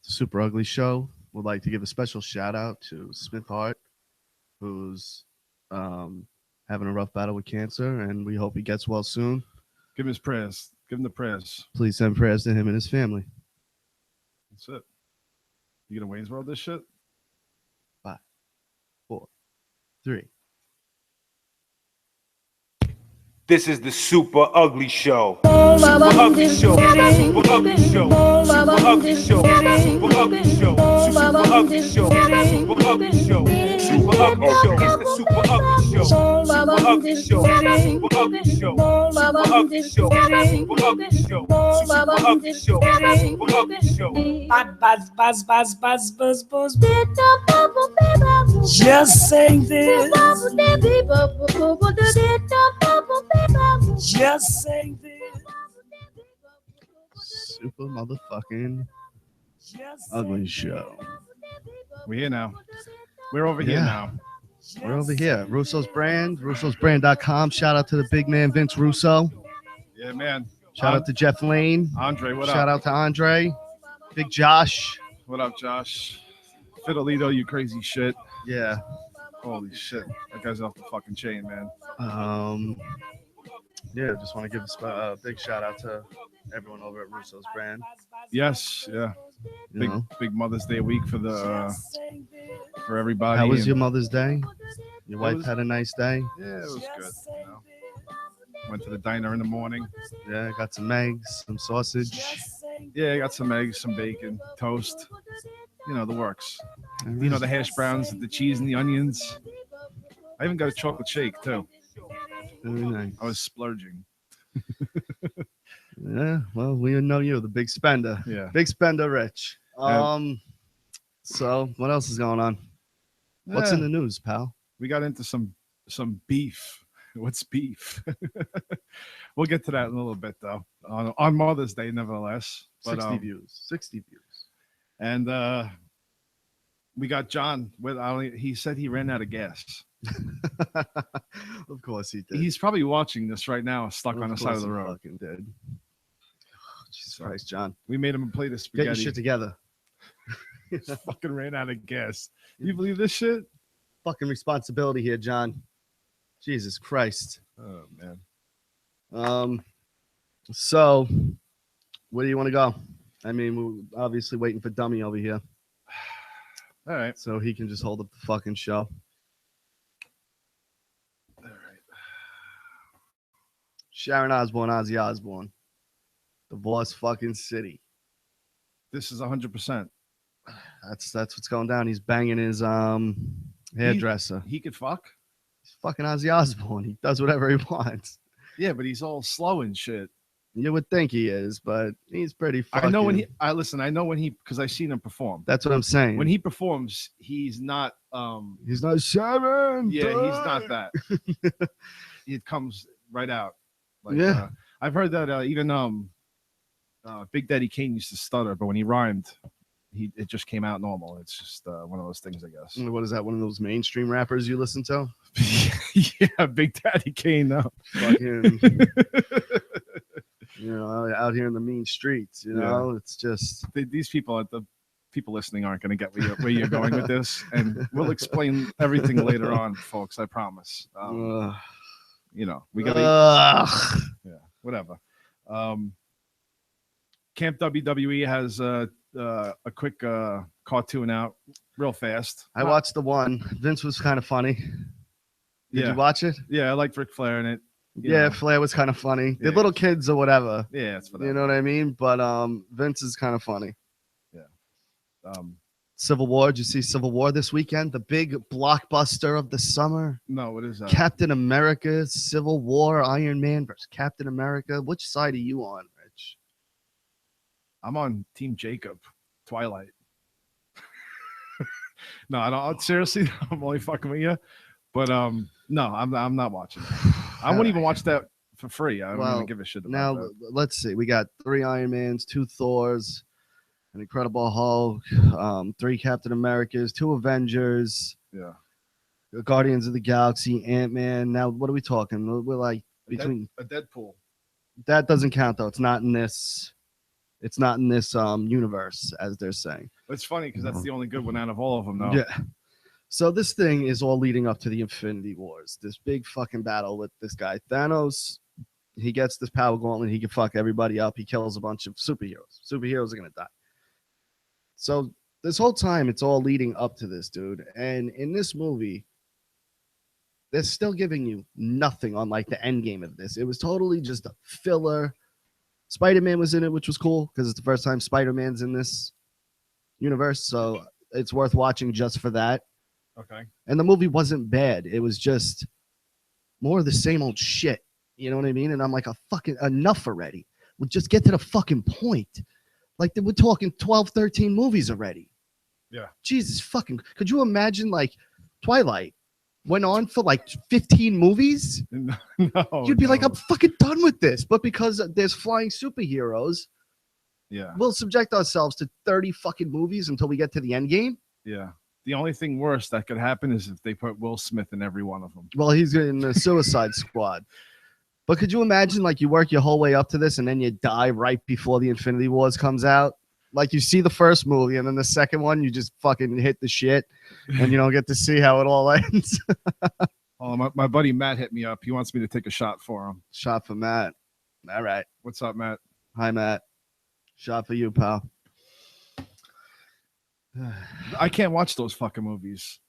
Super Ugly Show would like to give a special shout out to Smith Hart, who's um, having a rough battle with cancer, and we hope he gets well soon. Give him his prayers. Give him the prayers. Please send prayers to him and his family. That's it. You gonna Wayne's World this shit? 5, 4, 3. This is the Super Ugly Show. Super Ugly Show. Super Ugly Show. Super Ugly Show. Super Ugly Show. Super Ugly Show. Super Ugly Show. Super Ugly Show. It's the Super Ugly Show. Super Ugly Show. Super Ugly Show. Super Ugly Show. Super Ugly Show. Super Ugly Show. Super Ugly Show. Buzz. Just saying this. Just saying this. Super motherfucking Ugly Show. We're here now. We're over here now. We're over here. Russo's Brand, russosbrand.com. Shout out to the big man, Vince Russo. Yeah, man. Shout out to Jeff Lane. Andre, what up? Shout out to Andre. Big Josh. What up, Josh? Fidelito, you crazy shit. Yeah. Holy shit. That guy's off the fucking chain, man. Yeah, just want to give a big shout out to everyone over at Russo's Brand. Yes, yeah. Big Mother's Day week for everybody. How was your Mother's Day? Your wife had a nice day? Yeah, it was good. You know? Went to the diner in the morning. Yeah, got some eggs, some sausage. Yeah, I got some eggs, some bacon, toast. You know, the works. You know, the hash browns, the cheese and the onions. I even got a chocolate shake, too. Very nice. I was splurging. Yeah, well, we know you, the big spender. Yeah. Big spender, Rich. So what else is going on? What's in the news, pal? We got into some beef. What's beef? We'll get to that in a little bit, though. On Mother's Day, nevertheless. But, 60 views. 60 views. And we got John. He said he ran out of gas. Of course he did. He's probably watching this right now, stuck on the side of the road. Fucking did. Oh, Jesus Christ, John. We made him a plate of spaghetti. Get your shit together. Fucking ran out of gas. You believe this shit? Fucking responsibility here, John. Jesus Christ. Oh man. So where do you want to go? I mean, we're obviously waiting for Dummy over here. All right. So he can just hold up the fucking show. All right. Sharon Osbourne, Ozzy Osbourne. The Boss fucking City. This is 100%. That's what's going down. He's banging his hairdresser. He could fuck? He's fucking Ozzy Osbourne. He does whatever he wants. Yeah, but he's all slow and shit. You would think he is, but he's pretty fucking... I know when he because I've seen him perform. That's what I'm saying. When he performs, he's not he's not Sharon. Yeah, he's not that. It comes right out. Like, yeah. I've heard that even Big Daddy Kane used to stutter, but when he rhymed, it just came out normal. It's just one of those things, I guess. What is that? One of those mainstream rappers you listen to? Yeah, Big Daddy Kane. No. Fucking, out here in the mean streets. It's just these people the people listening aren't going to get where you're going with this, and we'll explain everything later on, folks. I promise. We got whatever. Camp WWE has a quick cartoon out real fast. I watched the one. Vince was kind of funny. Did you watch it? Yeah, I liked Ric Flair in it. Flair was kind of funny. The little kids or whatever. Yeah, it's for that. You know what I mean? But Vince is kind of funny. Yeah. Civil War. Did you see Civil War this weekend? The big blockbuster of the summer. No, what is that? Captain America, Civil War, Iron Man versus Captain America. Which side are you on, Rich? I'm on Team Jacob, Twilight. No, I don't. Seriously, I'm only fucking with you. But no, I'm not watching that. I wouldn't even watch that for free. I don't even give a shit about that. Now, let's see. We got 3 Iron Mans, 2 Thors, an Incredible Hulk, 3 Captain Americas, 2 Avengers. Yeah. Guardians of the Galaxy, Ant-Man. Now, what are we talking? We're like between a Deadpool. That doesn't count though. It's not in this. It's not in this universe, as they're saying. It's funny because that's the only good one out of all of them, though. Yeah. So this thing is all leading up to the Infinity Wars. This big fucking battle with this guy Thanos. He gets this power gauntlet. He can fuck everybody up. He kills a bunch of superheroes. Superheroes are gonna die. So this whole time, it's all leading up to this, dude. And in this movie, they're still giving you nothing on like the end game of this. It was totally just a filler. Spider-Man was in it, which was cool because it's the first time Spider-Man's in this universe. So it's worth watching just for that. Okay. And the movie wasn't bad. It was just more of the same old shit. You know what I mean? And I'm like, fucking enough already. We'll just get to the fucking point. Like we're talking 12, 13 movies already. Yeah. Jesus fucking. Could you imagine like Twilight went on for like 15 movies? No. You'd be like, I'm fucking done with this. But because there's flying superheroes, yeah, we'll subject ourselves to 30 fucking movies until we get to the end game. Yeah. The only thing worse that could happen is if they put Will Smith in every one of them. Well, he's in the Suicide Squad. But could you imagine, like, you work your whole way up to this and then you die right before the Infinity Wars comes out? Like, you see the first movie and then the second one, you just fucking hit the shit and you don't get to see how it all ends. Oh, my buddy Matt hit me up. He wants me to take a shot for him. Shot for Matt. All right. What's up, Matt? Hi, Matt. Shot for you, pal. I can't watch those fucking movies.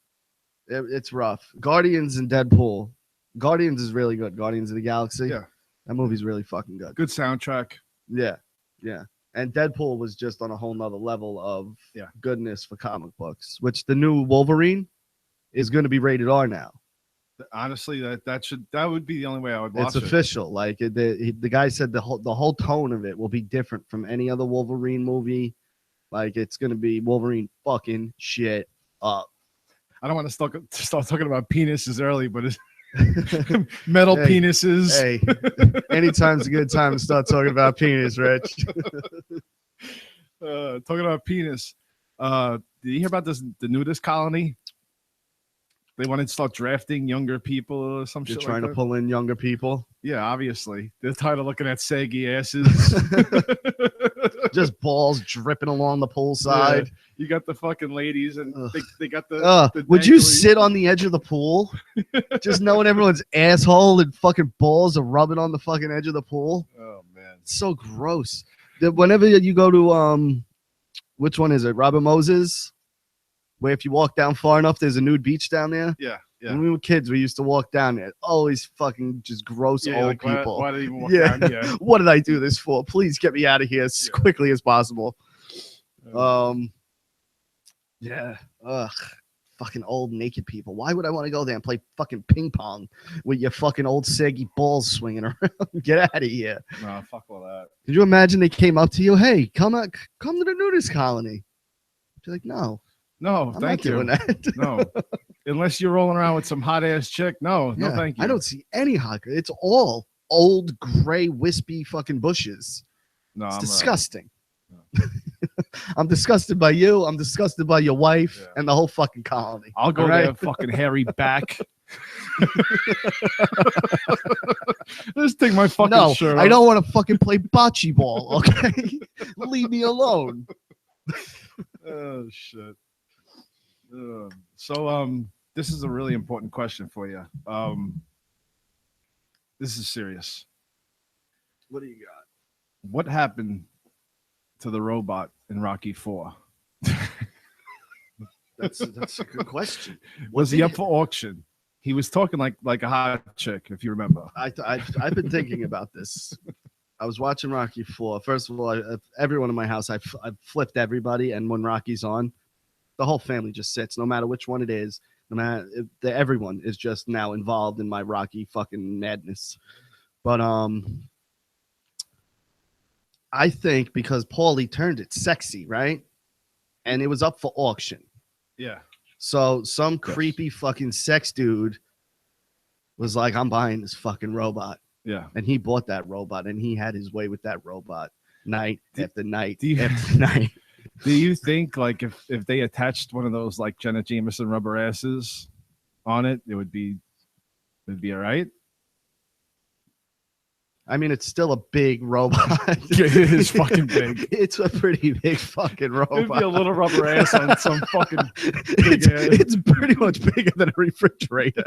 It's rough. Guardians and Deadpool. Guardians is really good. Guardians of the Galaxy. Yeah. That movie's really fucking good. Good soundtrack. Yeah. Yeah. And Deadpool was just on a whole nother level of goodness for comic books, which the new Wolverine is going to be rated R now. Honestly, that would be the only way I would watch it. It's official. Like the guy said the whole tone of it will be different from any other Wolverine movie. Like it's going to be Wolverine fucking shit up. I don't want to start talking about penises early, but it's metal penises. Hey, anytime's a good time to start talking about penis, Rich. Talking about penis. Did you hear about this? The nudist colony. They want to start drafting younger people or some shit. You're trying like to pull in younger people. Yeah, obviously. They're tired of looking at saggy asses. Just balls dripping along the poolside. Yeah. You got the fucking ladies, and they got the would you sit on the edge of the pool, just knowing everyone's asshole and fucking balls are rubbing on the fucking edge of the pool? Oh man, it's so gross. Whenever you go to which one is it? Robert Moses, where if you walk down far enough, there's a nude beach down there. Yeah. Yeah. When we were kids, we used to walk down there. Always fucking just gross old like, people. Why did you even walk down here? What did I do this for? Please get me out of here as quickly as possible. Yeah. Ugh. Fucking old naked people. Why would I want to go there and play fucking ping pong with your fucking old saggy balls swinging around? Get out of here. No, fuck all that. Could you imagine they came up to you? Hey, come to the nudist colony. Be like, no. No, I'm thank not you. doing that. No. Unless you're rolling around with some hot ass chick. No, thank you. I don't see any hot. It's all old, gray, wispy fucking bushes. No, it's I'm disgusting. Right. I'm disgusted by you. I'm disgusted by your wife and the whole fucking colony. I'll go there, fucking hairy back. Just take my fucking shirt off. I don't want to fucking play bocce ball, okay? Leave me alone. Oh, shit. So, this is a really important question for you. This is serious. What do you got? What happened to the robot in Rocky 4? That's a good question. Was he up for auction? He was talking like a hot chick, if you remember. I've been thinking about this. I was watching Rocky 4. First of all, everyone in my house, I've flipped everybody, and when Rocky's on, the whole family just sits, no matter which one it is. No matter everyone is just now involved in my Rocky fucking madness. But I think because Paulie turned it sexy, right? And it was up for auction. Yeah. So some creepy fucking sex dude was like, I'm buying this fucking robot. Yeah. And he bought that robot, and he had his way with that robot night after night after night. Do you think, like, if they attached one of those, like, Jenna Jameson rubber asses on it, it'd be all right? I mean, it's still a big robot. It is fucking big. It's a pretty big fucking robot. It'd be a little rubber ass on some fucking big ass. It's pretty much bigger than a refrigerator.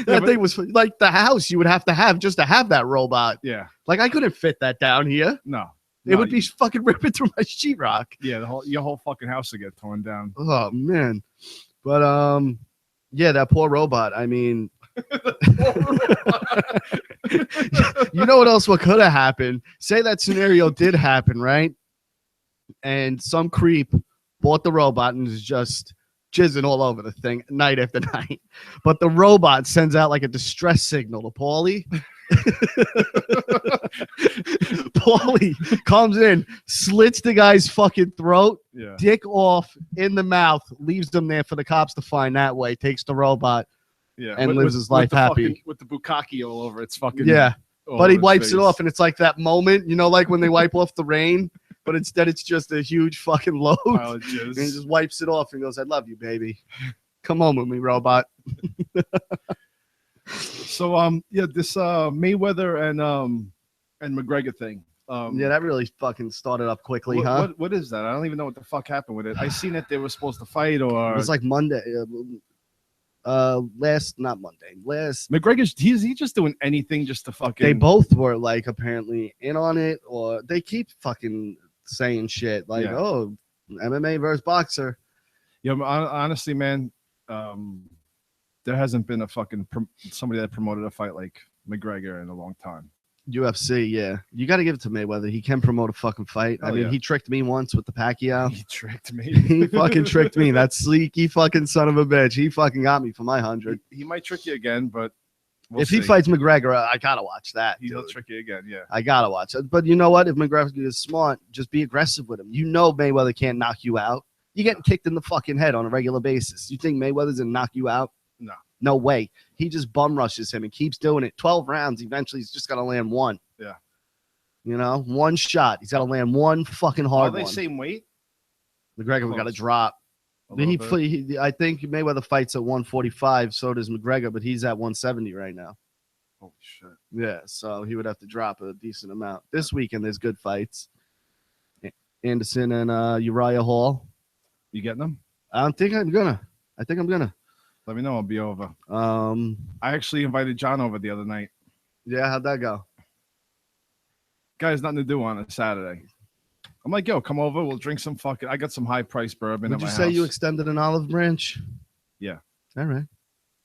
That thing was like the house you would have to have just to have that robot. Yeah. Like I couldn't fit that down here. No. It would be fucking ripping through my sheetrock. Yeah, your whole fucking house would get torn down. Oh man. But yeah, that poor robot. I mean, you know what could have happened? Say that scenario did happen, right? And some creep bought the robot and is just jizzing all over the thing night after night. But the robot sends out like a distress signal to Paulie. Paulie comes in, slits the guy's fucking throat, dick off in the mouth, leaves them there for the cops to find that way, takes the robot, and lives his life happy. With the bukkake all over its fucking but he wipes it off, and it's like that moment, you know, like when they wipe off the rain, but instead it's just a huge fucking load. And he just wipes it off and goes, "I love you, baby. Come home with me, robot." So this Mayweather and McGregor thing. Yeah, that really fucking started up quickly, huh? What is that? I don't even know what the fuck happened with it. I seen that they were supposed to fight, or it was like Monday. Not Monday. McGregor's he just doing anything just to fucking. They both were like apparently in on it, or they keep fucking saying shit like, "Oh, MMA versus boxer." Yeah, honestly, man. There hasn't been a fucking somebody that promoted a fight like McGregor in a long time. UFC, yeah. You got to give it to Mayweather. He can promote a fucking fight. I mean, he tricked me once with the Pacquiao. He tricked me. He fucking tricked me. That sleeky fucking son of a bitch. He fucking got me for my 100. He might trick you again, but if he fights McGregor, I got to watch that. He'll trick you again, yeah. I got to watch it. But you know what? If McGregor is smart, just be aggressive with him. You know Mayweather can't knock you out. You're getting kicked in the fucking head on a regular basis. You think Mayweather's going to knock you out? No. No way. He just bum rushes him and keeps doing it. 12 rounds. Eventually, he's just got to land one. Yeah. You know, one shot. He's got to land one fucking hard one. Are they same weight? McGregor got to drop. I think Mayweather fights at 145. So does McGregor, but he's at 170 right now. Holy shit. Yeah, so he would have to drop a decent amount. This weekend, there's good fights. Anderson and Uriah Hall. You getting them? I think I'm gonna. Let me know. I'll be over. I actually invited John over the other night. Yeah, how'd that go? Guy has nothing to do on a Saturday. I'm like, yo, come over. We'll drink some fucking. I got some high price bourbon. Would you say you extended an olive branch? Yeah. All right. I'm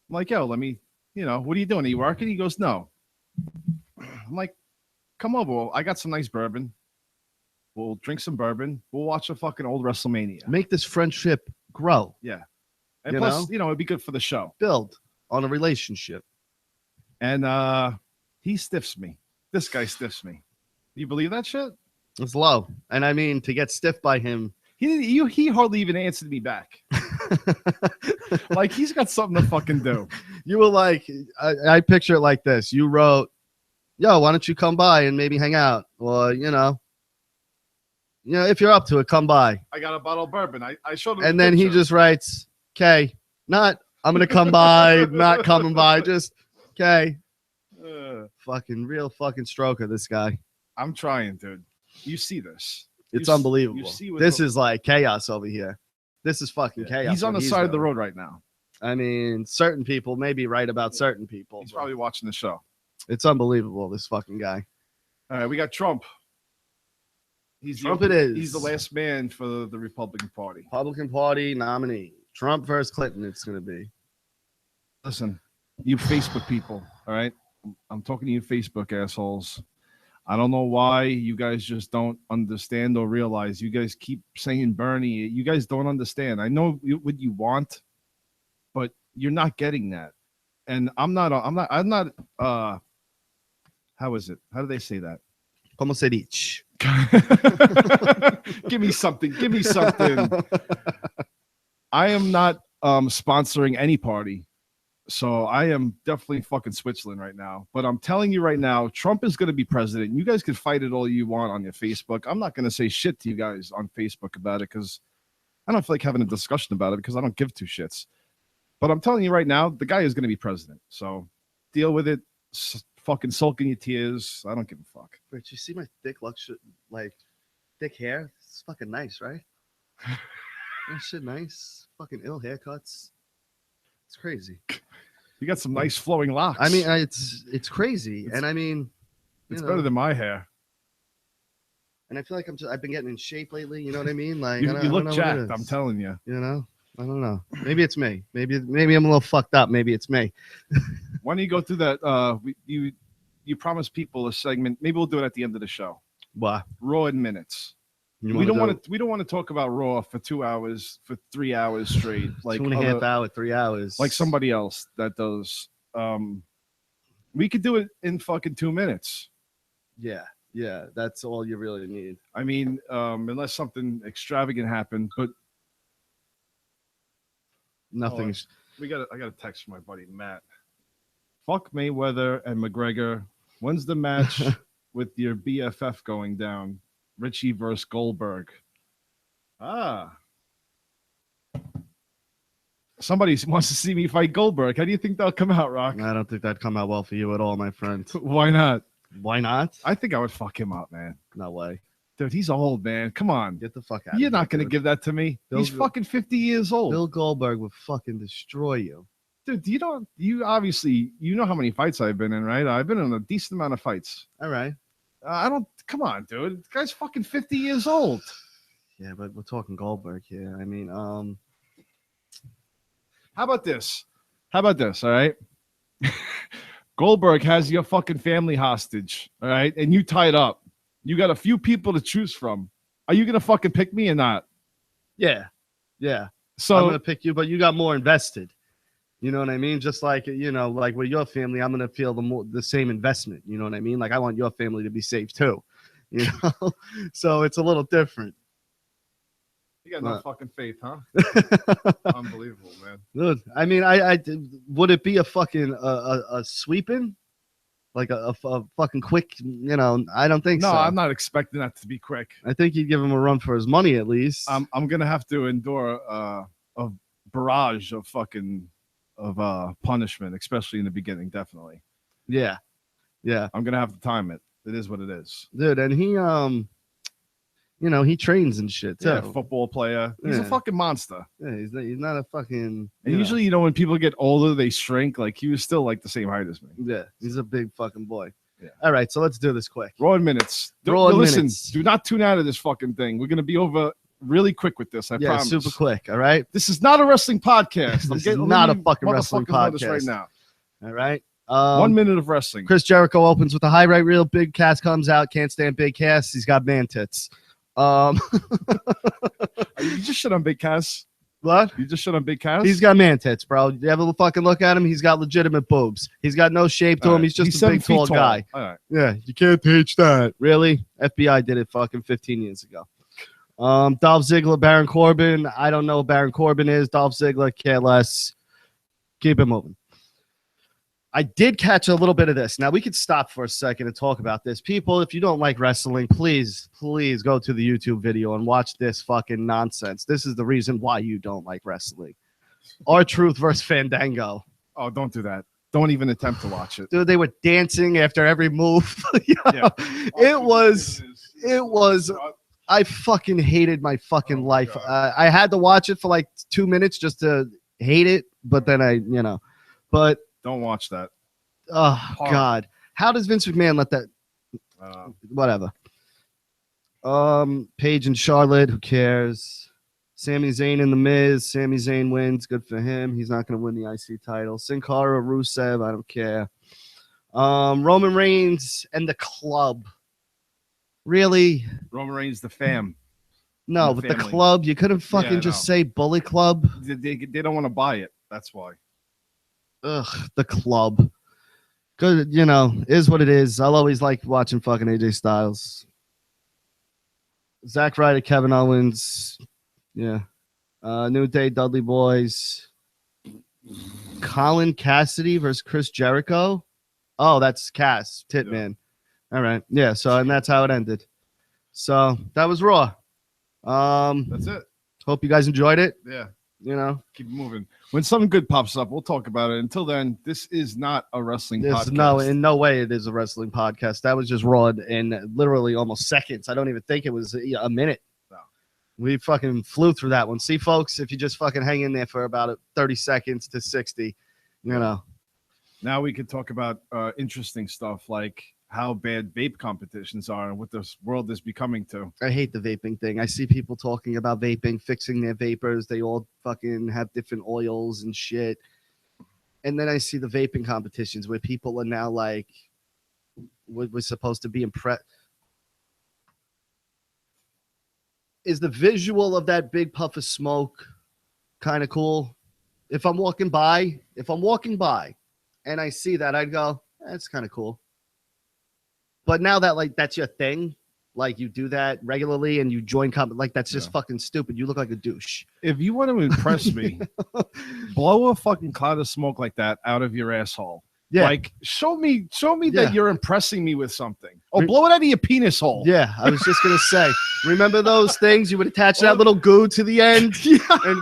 like, yo, let me. What are you doing? Are you working? He goes, no. I'm like, come over. I got some nice bourbon. We'll drink some bourbon. We'll watch a fucking old WrestleMania. Make this friendship grow. Yeah. And plus, it'd be good for the show. Build on a relationship. And he stiffs me. This guy stiffs me. Do you believe that shit? It's low. And I mean, to get stiffed by him. He hardly even answered me back. Like, he's got something to fucking do. You were like, I picture it like this. You wrote, yo, why don't you come by and maybe hang out? Or, if you're up to it, come by. I got a bottle of bourbon. I showed him. And then he just writes, okay, not I'm going to come by, not coming by, just, okay. Fucking real fucking stroker, this guy. I'm trying, dude. You see this. It's unbelievable. This is like chaos over here. This is fucking chaos. He's on the side of the road right now. I mean, certain people may be right about certain people. He's probably watching the show. It's unbelievable, this fucking guy. All right, we got Trump. He's the last man for the Republican Party. Republican Party nominee. Trump versus Clinton, it's going to be. Listen, you Facebook people, all right? I'm talking to you Facebook assholes. I don't know why you guys just don't understand or realize. You guys keep saying Bernie. You guys don't understand. I know what you want, but you're not getting that. And I'm not, how is it? How do they say that? Como se dice? Give me something. I am not sponsoring any party. So I am definitely fucking Switzerland right now. But I'm telling you right now, Trump is going to be president. You guys can fight it all you want on your Facebook. I'm not going to say shit to you guys on Facebook about it because I don't feel like having a discussion about it because I don't give two shits. But I'm telling you right now, the guy is going to be president. So deal with it. fucking sulking your tears. I don't give a fuck. Rich, you see my thick thick hair? It's fucking nice, right? That shit nice. Fucking ill haircuts. It's crazy. You got some nice flowing locks. I mean, it's crazy, and I mean, it's better than my hair. And I feel like I've been getting in shape lately. You know what I mean? Like you look know jacked. I'm telling you. You know, I don't know. Maybe it's me. Maybe I'm a little fucked up. Maybe it's me. Why don't you go through that? You promised people a segment. Maybe we'll do it at the end of the show. What? Raw in minutes. We don't want to talk about Raw for 2 hours, for 3 hours straight. Like 2.5 hours, 3 hours. Like somebody else that does. We could do it in fucking 2 minutes. Yeah, that's all you really need. I mean, unless something extravagant happened, but nothing. I got a text from my buddy Matt. Fuck Mayweather and McGregor. When's the match with your BFF going down? Richie versus Goldberg. Somebody wants to see me fight Goldberg. How do you think that'll come out, Rock? I don't think that'd come out well for you at all, my friend. Why not? Why not? I think I would fuck him up, man. No way. Dude, he's old, man. Come on. Get the fuck out. You're not going to give that to me. He's fucking 50 years old. Bill Goldberg would fucking destroy you. Dude, you obviously, you know how many fights I've been in, right? I've been in a decent amount of fights. All right. Come on, dude. The guy's fucking 50 years old. Yeah, but we're talking Goldberg here. I mean, how about this? All right? Goldberg has your fucking family hostage, all right? And you tied up. You got a few people to choose from. Are you going to fucking pick me or not? Yeah. So I'm going to pick you, but you got more invested. You know what I mean? Just like, like with your family, I'm going to feel the same investment. You know what I mean? Like I want your family to be safe too. You know? So it's a little different. You got no fucking faith, huh? Unbelievable, man. Dude, I mean, I would it be a fucking a sweeping, like a fucking quick? I don't think so. No, I'm not expecting that to be quick. I think you'd give him a run for his money at least. I'm gonna have to endure a barrage of punishment, especially in the beginning. Definitely. Yeah. I'm gonna have to time it. It is what it is, dude. And he he trains and shit too. Yeah, football player. He's a fucking monster. Yeah, he's not a fucking. And usually, when people get older, they shrink. Like he was still like the same height as me. Yeah, he's a big fucking boy. Yeah. All right, so let's do this quick. Raw in minutes. Listen, do not tune out of this fucking thing. We're gonna be over really quick with this. I promise. Super quick. All right. This is not a wrestling podcast. This is not a fucking wrestling podcast right now. All right. 1 minute of wrestling. Chris Jericho opens with a high right reel. Big Cass comes out. Can't stand Big Cass. He's got man tits. You just shit on Big Cass. What? You just shit on Big Cass? He's got man tits, bro. You ever fucking look at him? He's got legitimate boobs. He's got no shape to him. He's just a big, tall guy. All right. Yeah, you can't teach that. Really? FBI did it fucking 15 years ago. Dolph Ziggler, Baron Corbin. I don't know who Baron Corbin is. Dolph Ziggler, care less. Keep it moving. I did catch a little bit of this. Now, we could stop for a second and talk about this. People, if you don't like wrestling, please go to the YouTube video and watch this fucking nonsense. This is the reason why you don't like wrestling. R-Truth versus Fandango. Oh, don't do that. Don't even attempt to watch it. Dude, they were dancing after every move. Yeah. It was, I fucking hated my fucking life. I had to watch it for like 2 minutes just to hate it, but then but don't watch that. Oh, God. How does Vince McMahon let that? Whatever. Paige and Charlotte, who cares? Sami Zayn and The Miz. Sami Zayn wins. Good for him. He's not going to win the IC title. Sin Cara, Rusev. I don't care. Roman Reigns and the Club. Really? Roman Reigns, the fam. No, but the Club, you couldn't fucking just say Bullet Club. They don't want to buy it. That's why. Ugh, the Club. Good, is what it is. I'll always like watching fucking AJ Styles. Zack Ryder, Kevin Owens. Yeah. New Day, Dudley Boys. Colin Cassidy versus Chris Jericho. Oh, that's Cass, Titman. All right. Yeah, and that's how it ended. So that was Raw. That's it. Hope you guys enjoyed it. Yeah. You know, keep moving. When something good pops up, we'll talk about it. Until then, this is not a wrestling podcast. No, in no way it is a wrestling podcast. That was just raw in literally almost seconds. I don't even think it was a minute. No. We fucking flew through that one. See, folks, if you just fucking hang in there for about 30 seconds to 60, you know. Now we could talk about interesting stuff like how bad vape competitions are and what this world is becoming to. I hate the vaping thing. I see people talking about vaping, fixing their vapors. They all fucking have different oils and shit. And then I see the vaping competitions where people are now like, we're supposed to be impressed. Is the visual of that big puff of smoke kind of cool? If I'm walking by and I see that, I'd go, that's kind of cool. But now that like that's your thing, like you do that regularly and you join like that's just fucking stupid. You look like a douche. If you want to impress me, blow a fucking cloud of smoke like that out of your asshole. Yeah. Like show me that you're impressing me with something. Oh, blow it out of your penis hole. Yeah, I was just gonna say. Remember those things? You would attach that little goo to the end and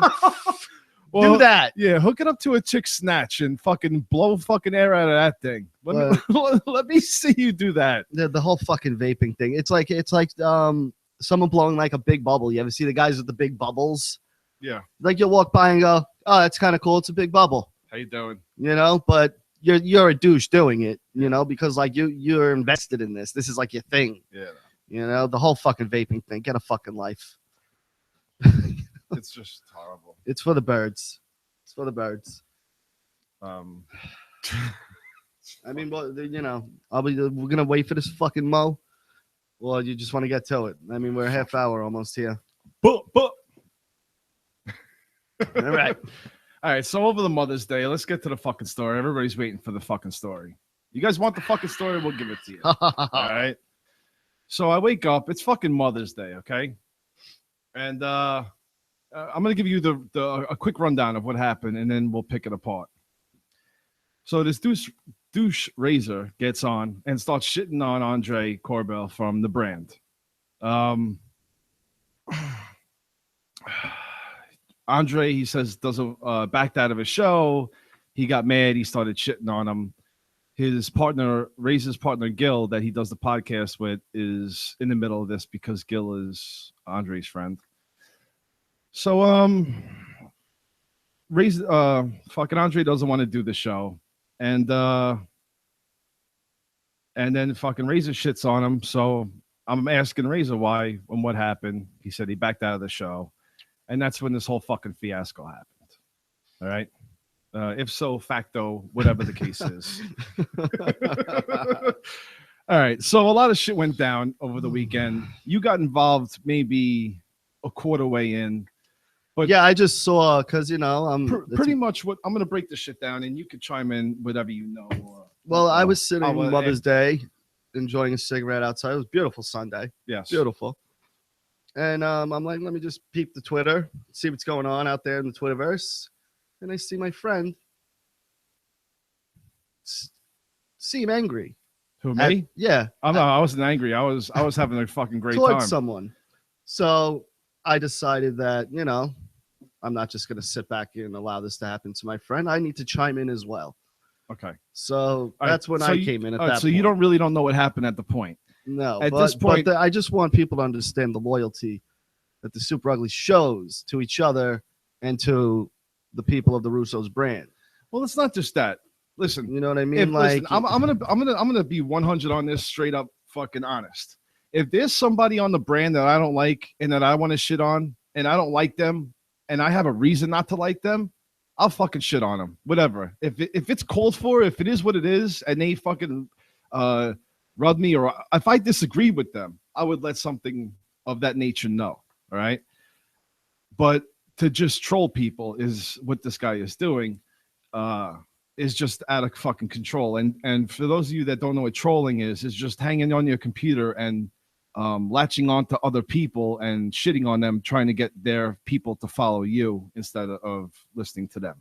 do that. Yeah, hook it up to a chick snatch and fucking blow fucking air out of that thing. Let me see you do that. The whole fucking vaping thing. It's like someone blowing like a big bubble. You ever see the guys with the big bubbles? Yeah. Like you'll walk by and go, oh, that's kind of cool. It's a big bubble. How you doing? You know, but you're a douche doing it, you know, because like you're invested in this. This is like your thing. Yeah. You know, the whole fucking vaping thing. Get a fucking life. It's just horrible. It's for the birds. It's for the birds. I mean, well, you know, we're gonna wait for this fucking Mo, or you just want to get to it? I mean, we're a half hour almost here. But. All right. All right. So over the Mother's Day, let's get to the fucking story. Everybody's waiting for the fucking story. You guys want the fucking story? We'll give it to you. All right. So I wake up. It's fucking Mother's Day. Okay. And I'm gonna give you a quick rundown of what happened, and then we'll pick it apart. So this douche Razor gets on and starts shitting on Andre Corbell from the brand. Andre, he says, doesn't backed out of his show. He got mad. He started shitting on him. His partner, Razor's partner, Gil, that he does the podcast with, is in the middle of this because Gil is Andre's friend. So, fucking Andre doesn't want to do the show. And then fucking Razor shits on him. So I'm asking Razor why and what happened. He said he backed out of the show. And that's when this whole fucking fiasco happened. All right. If so, facto, whatever the case is. All right. So a lot of shit went down over the weekend. You got involved maybe a quarter way in. But yeah, I just saw because, you know, pretty much what I'm going to break the shit down and you could chime in whatever you know. I was sitting on Mother's Day enjoying a cigarette outside. It was a beautiful Sunday. Yes. Beautiful. And I'm like, let me just peep the Twitter, see what's going on out there in the Twitterverse. And I see my friend seem angry. Who, me? Yeah. I wasn't angry. I was having a fucking great towards time. Someone. So I decided that, you know, I'm not just going to sit back and allow this to happen to my friend. I need to chime in as well. Okay. So that's when I came in at that point. So you don't know what happened at the point. No. At this point, I just want people to understand the loyalty that the Super Ugly shows to each other and to the people of the Russo's brand. Well, it's not just that. Listen, you know what I mean? Listen, I'm gonna be 100 on this, straight up fucking honest. If there's somebody on the brand that I don't like and that I want to shit on and I don't like them and I have a reason not to like them, I'll fucking shit on them. Whatever. If it's called for, if it is what it is, and they fucking rub me, or if I disagree with them, I would let something of that nature know. All right. But to just troll people is what this guy is doing, is just out of fucking control. And for those of you that don't know what trolling is just hanging on your computer and latching on to other people and shitting on them, trying to get their people to follow you instead of listening to them,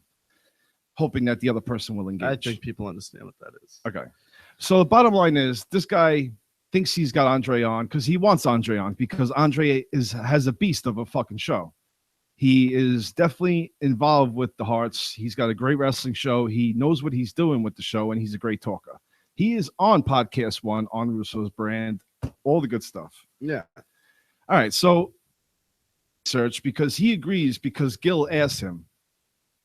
hoping that the other person will engage. I think people understand what that is. Okay. So the bottom line is this guy thinks he's got Andre on because he wants Andre on because Andre has a beast of a fucking show. He is definitely involved with the Hearts. He's got a great wrestling show. He knows what he's doing with the show, and he's a great talker. He is on Podcast One on Russo's brand, all the good stuff. Yeah. All right, so search because he agrees because Gil asked him,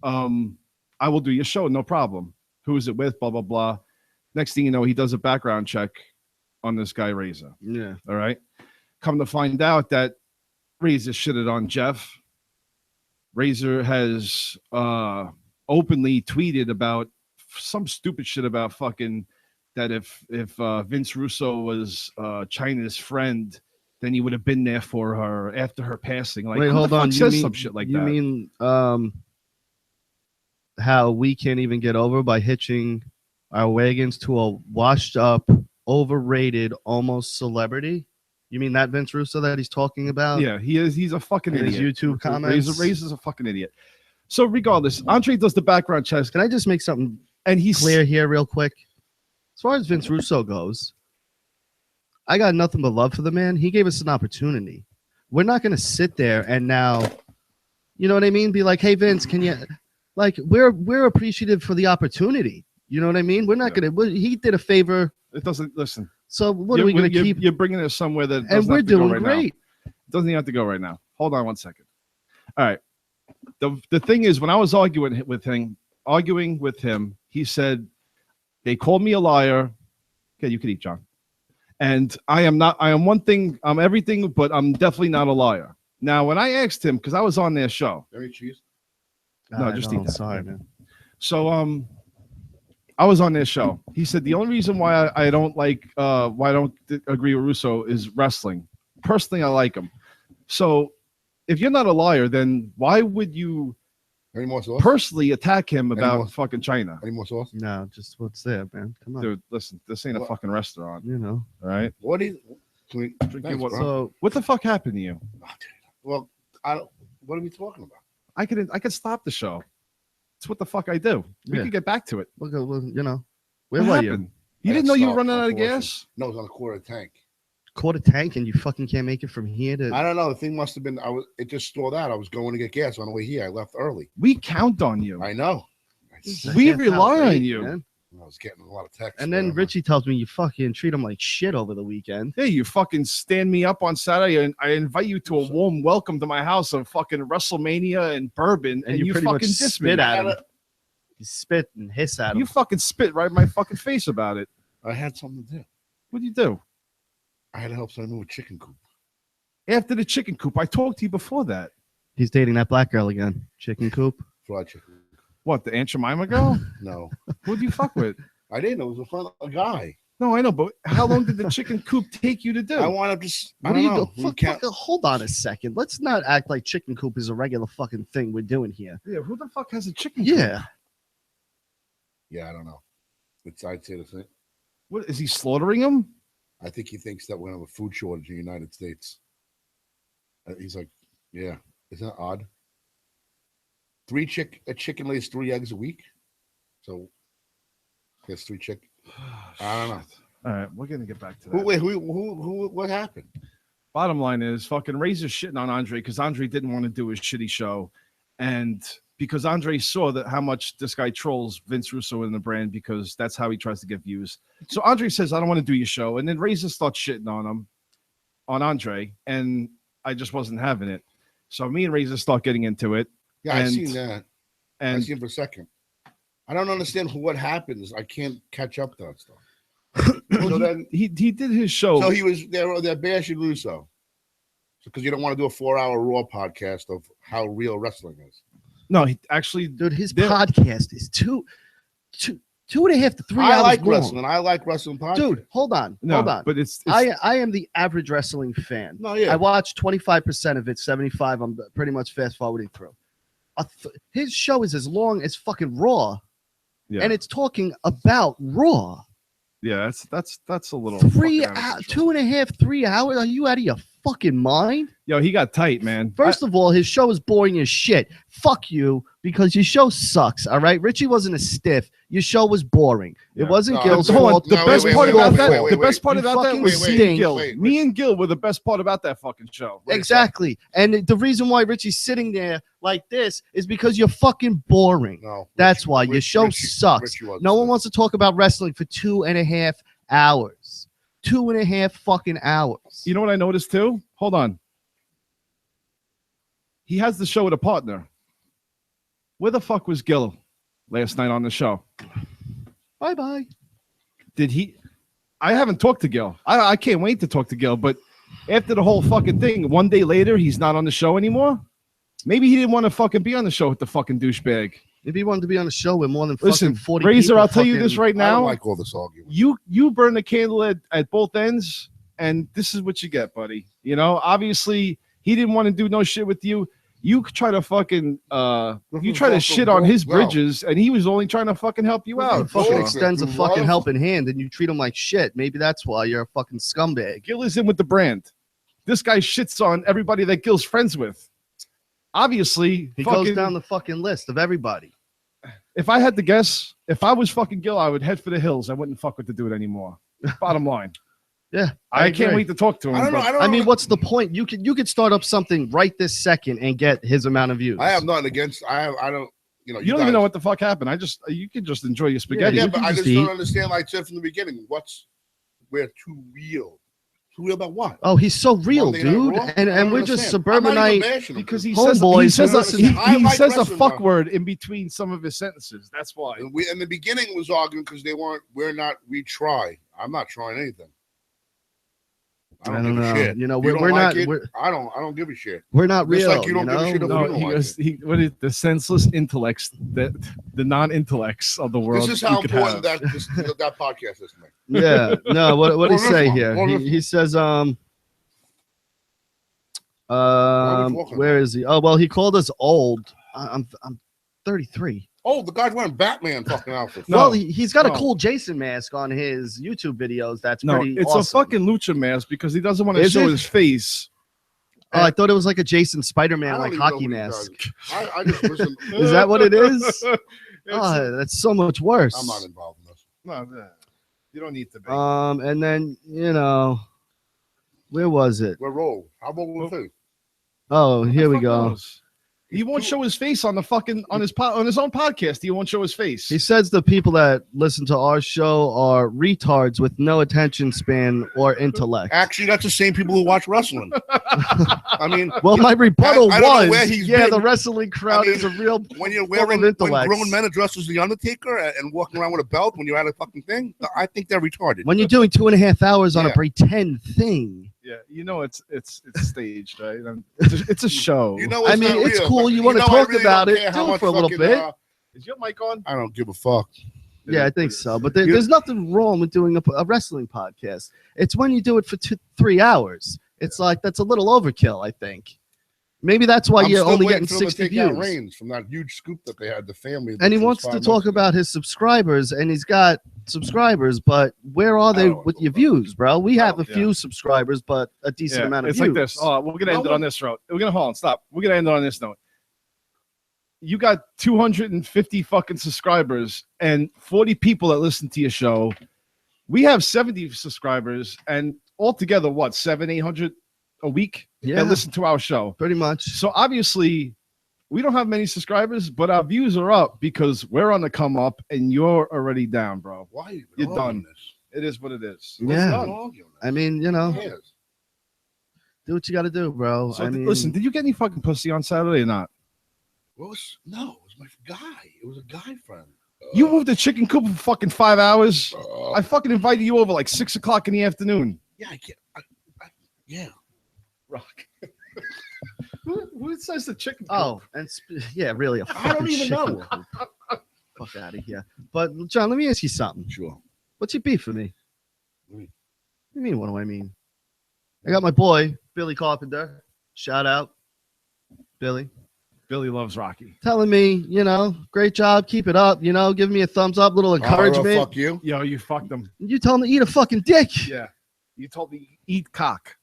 I will do your show, no problem. Who is it with? Blah, blah, blah. Next thing you know, he does a background check on this guy, Razor. Yeah. All right. Come to find out that Razor shitted on Jeff. Razor has openly tweeted about some stupid shit about fucking that if Vince Russo was China's friend, then he would have been there for her after her passing. Like, wait, hold on. Says some shit like you that. You mean how we can't even get over by hitching our wagons to a washed up, overrated, almost celebrity? You mean that Vince Russo that he's talking about? Yeah, he is. He's a fucking in idiot. His YouTube comments. Razor's a fucking idiot. So regardless, Andre does the background checks. Can I just make something and he's clear here real quick? As far as Vince Russo goes, I got nothing but love for the man. He gave us an opportunity. We're not going to sit there and now, you know what I mean? Be like, hey, Vince, can you, like, we're appreciative for the opportunity. You know what I mean? We're not going to, he did a favor. It doesn't, listen. So what are we going to keep? You're bringing us somewhere that and we're doing great. It doesn't even have to go right now. Hold on one second. All right. The thing is, when I was arguing with him, he said, they called me a liar. Okay, you can eat, John. And I am one thing, I'm everything, but I'm definitely not a liar. Now, when I asked him, because I was on their show. Any cheese? No, just eat that. Sorry, man. So I was on their show. He said the only reason why I don't like why I don't agree with Russo is wrestling. Personally, I like him. So if you're not a liar, then why would you Any more sauce? personally attack him Any about more? fucking China? Any more sauce? No, just what's there, man. Come on. Dude, listen, this ain't a What? fucking restaurant. You know. All right. What do you? Can we Drink thanks, your water. bro. So What the fuck happened to you? Well, I don't. What are we talking about? I could stop the show. It's what the fuck I do. We Yeah. can get back to it. look, you know, where What were happened? you? You I didn't got know you were stopped, running out of unfortunately. gas? No, it was on a quarter tank. Quarter tank, and you fucking can't make it from here to. I don't know. The thing must have been. It just stalled out. I was going to get gas on the way here. I left early. We count on you. I know. We That's rely on outrageous, you. man. I was getting a lot of texts. And then whatever. Richie tells me you fucking treat him like shit over the weekend. Hey, you fucking stand me up on Saturday, and I invite you to a warm welcome to my house of fucking WrestleMania and bourbon, and you pretty fucking much diss me. spit at him. You spit and hiss at him. You fucking spit right in my fucking face about it. I had something to do. What do you do? I had to help someone move a chicken coop. After the chicken coop, I talked to you before that. He's dating that black girl again. Chicken coop. Fried chicken. What, the Aunt Jemima girl? No, Who'd you fuck with? I didn't. It was a guy. No, I know, but how long did the chicken coop take you to do? I want to just. I What do don't you know. do? We can't- Hold on a second. Let's not act like chicken coop is a regular fucking thing we're doing here. Yeah, who the fuck has a chicken coop? Yeah. Yeah, I don't know. I'd say the same. What, is he slaughtering them? I think he thinks that we're gonna have a food shortage in the United States. He's like, yeah, isn't that odd? A chicken lays 3 eggs a week, so I guess 3 chick. I don't know. All right, we're gonna get back to that. Who? What happened? Bottom line is, fucking Razor shitting on Andre because Andre didn't want to do his shitty show, and because Andre saw that how much this guy trolls Vince Russo in the brand because that's how he tries to get views. So Andre says, "I don't want to do your show," and then Razor starts shitting on him, on Andre, and I just wasn't having it. So me and Razor start getting into it. Yeah, I And- seen that. I And seen him for a second. I don't understand what happens. I can't catch up to that stuff. So then, he did his show. so he was they're bashing Russo because you don't want to do a 4-hour Raw podcast of how real wrestling is. No, he actually, Dude, his There- podcast is 2.5 to 3 I hours like long. wrestling. I like wrestling podcasts. Dude, hold on. no, Hold on. but it's I am the average wrestling fan. No, yeah. I watch 25% of it, 75 I'm pretty much fast forwarding through. His show is as long as fucking Raw, yeah. and it's talking about Raw. Yeah, that's a little 2.5, 3 hours. Are you out of your fucking mind? Yo, he got tight, man. First of all, his show is boring as shit. Fuck you, because your show sucks. All right, Richie wasn't a stiff. Your show was boring. It wasn't Gil's fault. The best part about that, the best part You about that fucking was me and Gil. wait. Me and Gil were the best part about that fucking show. Exactly. And the reason why Richie's sitting there like this is because you're fucking boring. No, That's why your show sucks. No one wants to talk about wrestling for 2.5 hours. 2.5 fucking hours. You know what I noticed too? Hold on. He has the show with a partner. Where the fuck was Gil last night on the show? Bye-bye. Did he? I haven't talked to Gil. I can't wait to talk to Gil. But after the whole fucking thing, one day later, he's not on the show anymore. Maybe he didn't want to fucking be on the show with the fucking douchebag. Maybe he wanted to be on the show with more than Listen, fucking 40 Razor, people. I'll tell you this right I now. don't like all this argument. You burn the candle at both ends, and this is what you get, buddy. You know, obviously, he didn't want to do no shit with you. You try to fucking you try to shit on his bridges, and he was only trying to fucking help you He out. fucking extends a fucking helping hand, and you treat him like shit. Maybe that's why you're a fucking scumbag. Gil is in with the brand. This guy shits on everybody that Gil's friends with. Obviously, He goes down the fucking list of everybody. If I had to guess, if I was fucking Gil, I would head for the hills. I wouldn't fuck with the dude anymore. Bottom line. Yeah, I can't wait to talk to him. I mean, what's the point? You could start up something right this second and get his amount of views. I have nothing against. I don't. You know. You don't even know what the fuck happened. You can just enjoy your spaghetti. Yeah, but I just don't understand. Like I said from the beginning, we're too real. Too real about what? Oh, he's so real, dude. And we're just suburbanite because he homeboys. He says a fuck word in between some of his sentences. That's why. And in the beginning was arguing because we try. I'm not trying anything. I don't give a shit. You know, we're not. I don't give a shit. We're not real. Just like you don't give a shit if we don't like it. What is the senseless intellects, the non-intellects of the world? This is how important that podcast is to me. Yeah. No. What did he say here? He says, where is he? Oh, well, he called us old. I'm 33. Oh, the guy's wearing Batman fucking outfit. Well, he's got a cool Jason mask on his YouTube videos. That's pretty it's awesome. a fucking lucha mask because he doesn't want to show his face. Oh, I thought it was like a Jason Spider-Man like hockey mask. I just listen. Is that what it is? Oh, that's so much worse. I'm not involved in this. No, you don't need to be. And then where was it? We're roll. How about we do? Oh, here we go. Knows? He won't show his face on the fucking on his own podcast. He won't show his face. He says the people that listen to our show are retards with no attention span or intellect. Actually, that's the same people who watch wrestling. I mean, well, my rebuttal was, yeah, the wrestling crowd is a real when you're wearing when grown men are dressed as the Undertaker and walking around with a belt when you're at a fucking thing. I think they're retarded. When you're doing 2.5 hours on a pretend thing. Yeah, you know it's staged, right? It's a show. You know, I mean, it's cool. You want to talk about it? Do it for a little bit. Is your mic on? I don't give a fuck. Yeah, I think so. But there's nothing wrong with doing a wrestling podcast. It's when you do it for 3 hours. It's like that's a little overkill, I think. Maybe that's why you're only getting 60 views. Reigns from that huge scoop that they had, the family. And he wants to talk about his subscribers, and he's got subscribers, but where are they with your views, bro? We have a few subscribers, but a decent amount of views. It's like this. Oh, we're gonna end it on this note. We're gonna hold on, stop. We're gonna end it on this note. You got 250 fucking subscribers and 40 people that listen to your show. We have 70 subscribers, and altogether, what, 700-800 a week that listen to our show? Pretty much. So obviously, we don't have many subscribers, but our views are up because we're on the come up, and you're already down, bro. Why? You're done. It is what it is. Yeah. I mean, do what you got to do, bro. So listen, did you get any fucking pussy on Saturday or not? No, it was my guy. It was a guy friend. You moved the chicken coop for fucking 5 hours. I fucking invited you over like 6 o'clock in the afternoon. Yeah, I can't. Yeah. Rock. Who says the chicken coop? Oh, and really, I don't even know. Fuck out of here. But John, let me ask you something. Sure. What's your beef with me? What do you mean? What do I mean? I got my boy Billy Carpenter. Shout out, Billy. Billy loves Rocky. telling me, great job, keep it up, give me a thumbs up, little encouragement. Fuck you. Yo, you fucked him. You tell him to eat a fucking dick. Yeah. You told me eat cock.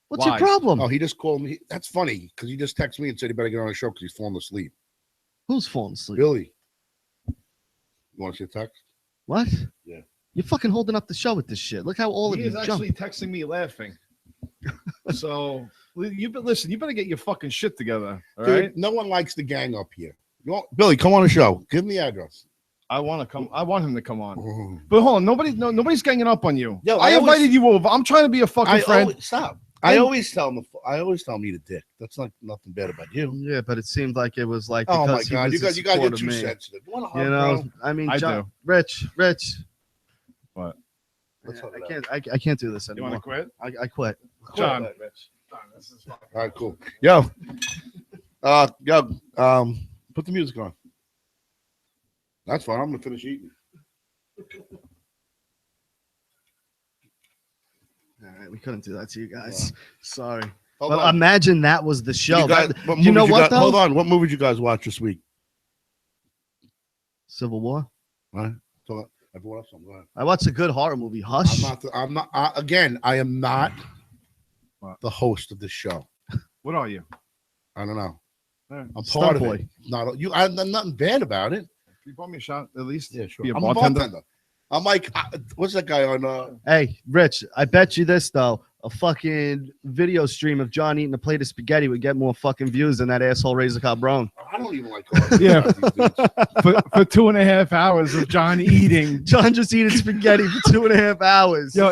What's your problem? Oh, he just called me. That's funny because he just texted me and said he better get on the show because he's falling asleep. Who's falling asleep? Billy. You want to see a text? What? Yeah. You're fucking holding up the show with this shit. Look how all of He you is jump. actually texting me laughing. So you better get your fucking shit together. All Dude, right. no one likes the gang up here. Billy, come on the show. Give him the address. I want him to come on. Oh. But hold on, nobody's ganging up on you. Yo, I invited you over. I'm trying to be a fucking friend. Stop. I always tell him. Eat a dick. That's not nothing bad about you. Yeah, but it seemed like it was like. Oh my because he god, was you in guys get support of too me. sensitive. You want to hug, bro? I mean, I John, do. Rich. What? I can't do this You anymore. want to quit? I quit. John. All right, cool. Yo, put the music on. That's fine. I'm gonna finish eating. All right, we couldn't do that to you guys. Yeah. Sorry. Hold But on. imagine that was the show. You guys, You know what, though? Hold on. What movie did you guys watch this week? Civil War. All right. So everyone else, I'm glad. I watched a good horror movie, Hush. I am not What? the host of this show. What are you? I don't know. Right. I'm Stunt part of boy. it. Not you. I'm nothing bad about it. You bought me a shot at least. Yeah, sure. Be a I'm bartender. a bartender. I'm like, what's that guy on? Hey, Rich, I bet you this, though. A fucking video stream of John eating a plate of spaghetti would get more fucking views than that asshole Razor Cabrone. I don't even like calling Yeah. these dudes. for 2.5 hours of John eating. John just eating spaghetti for 2.5 hours. Yo,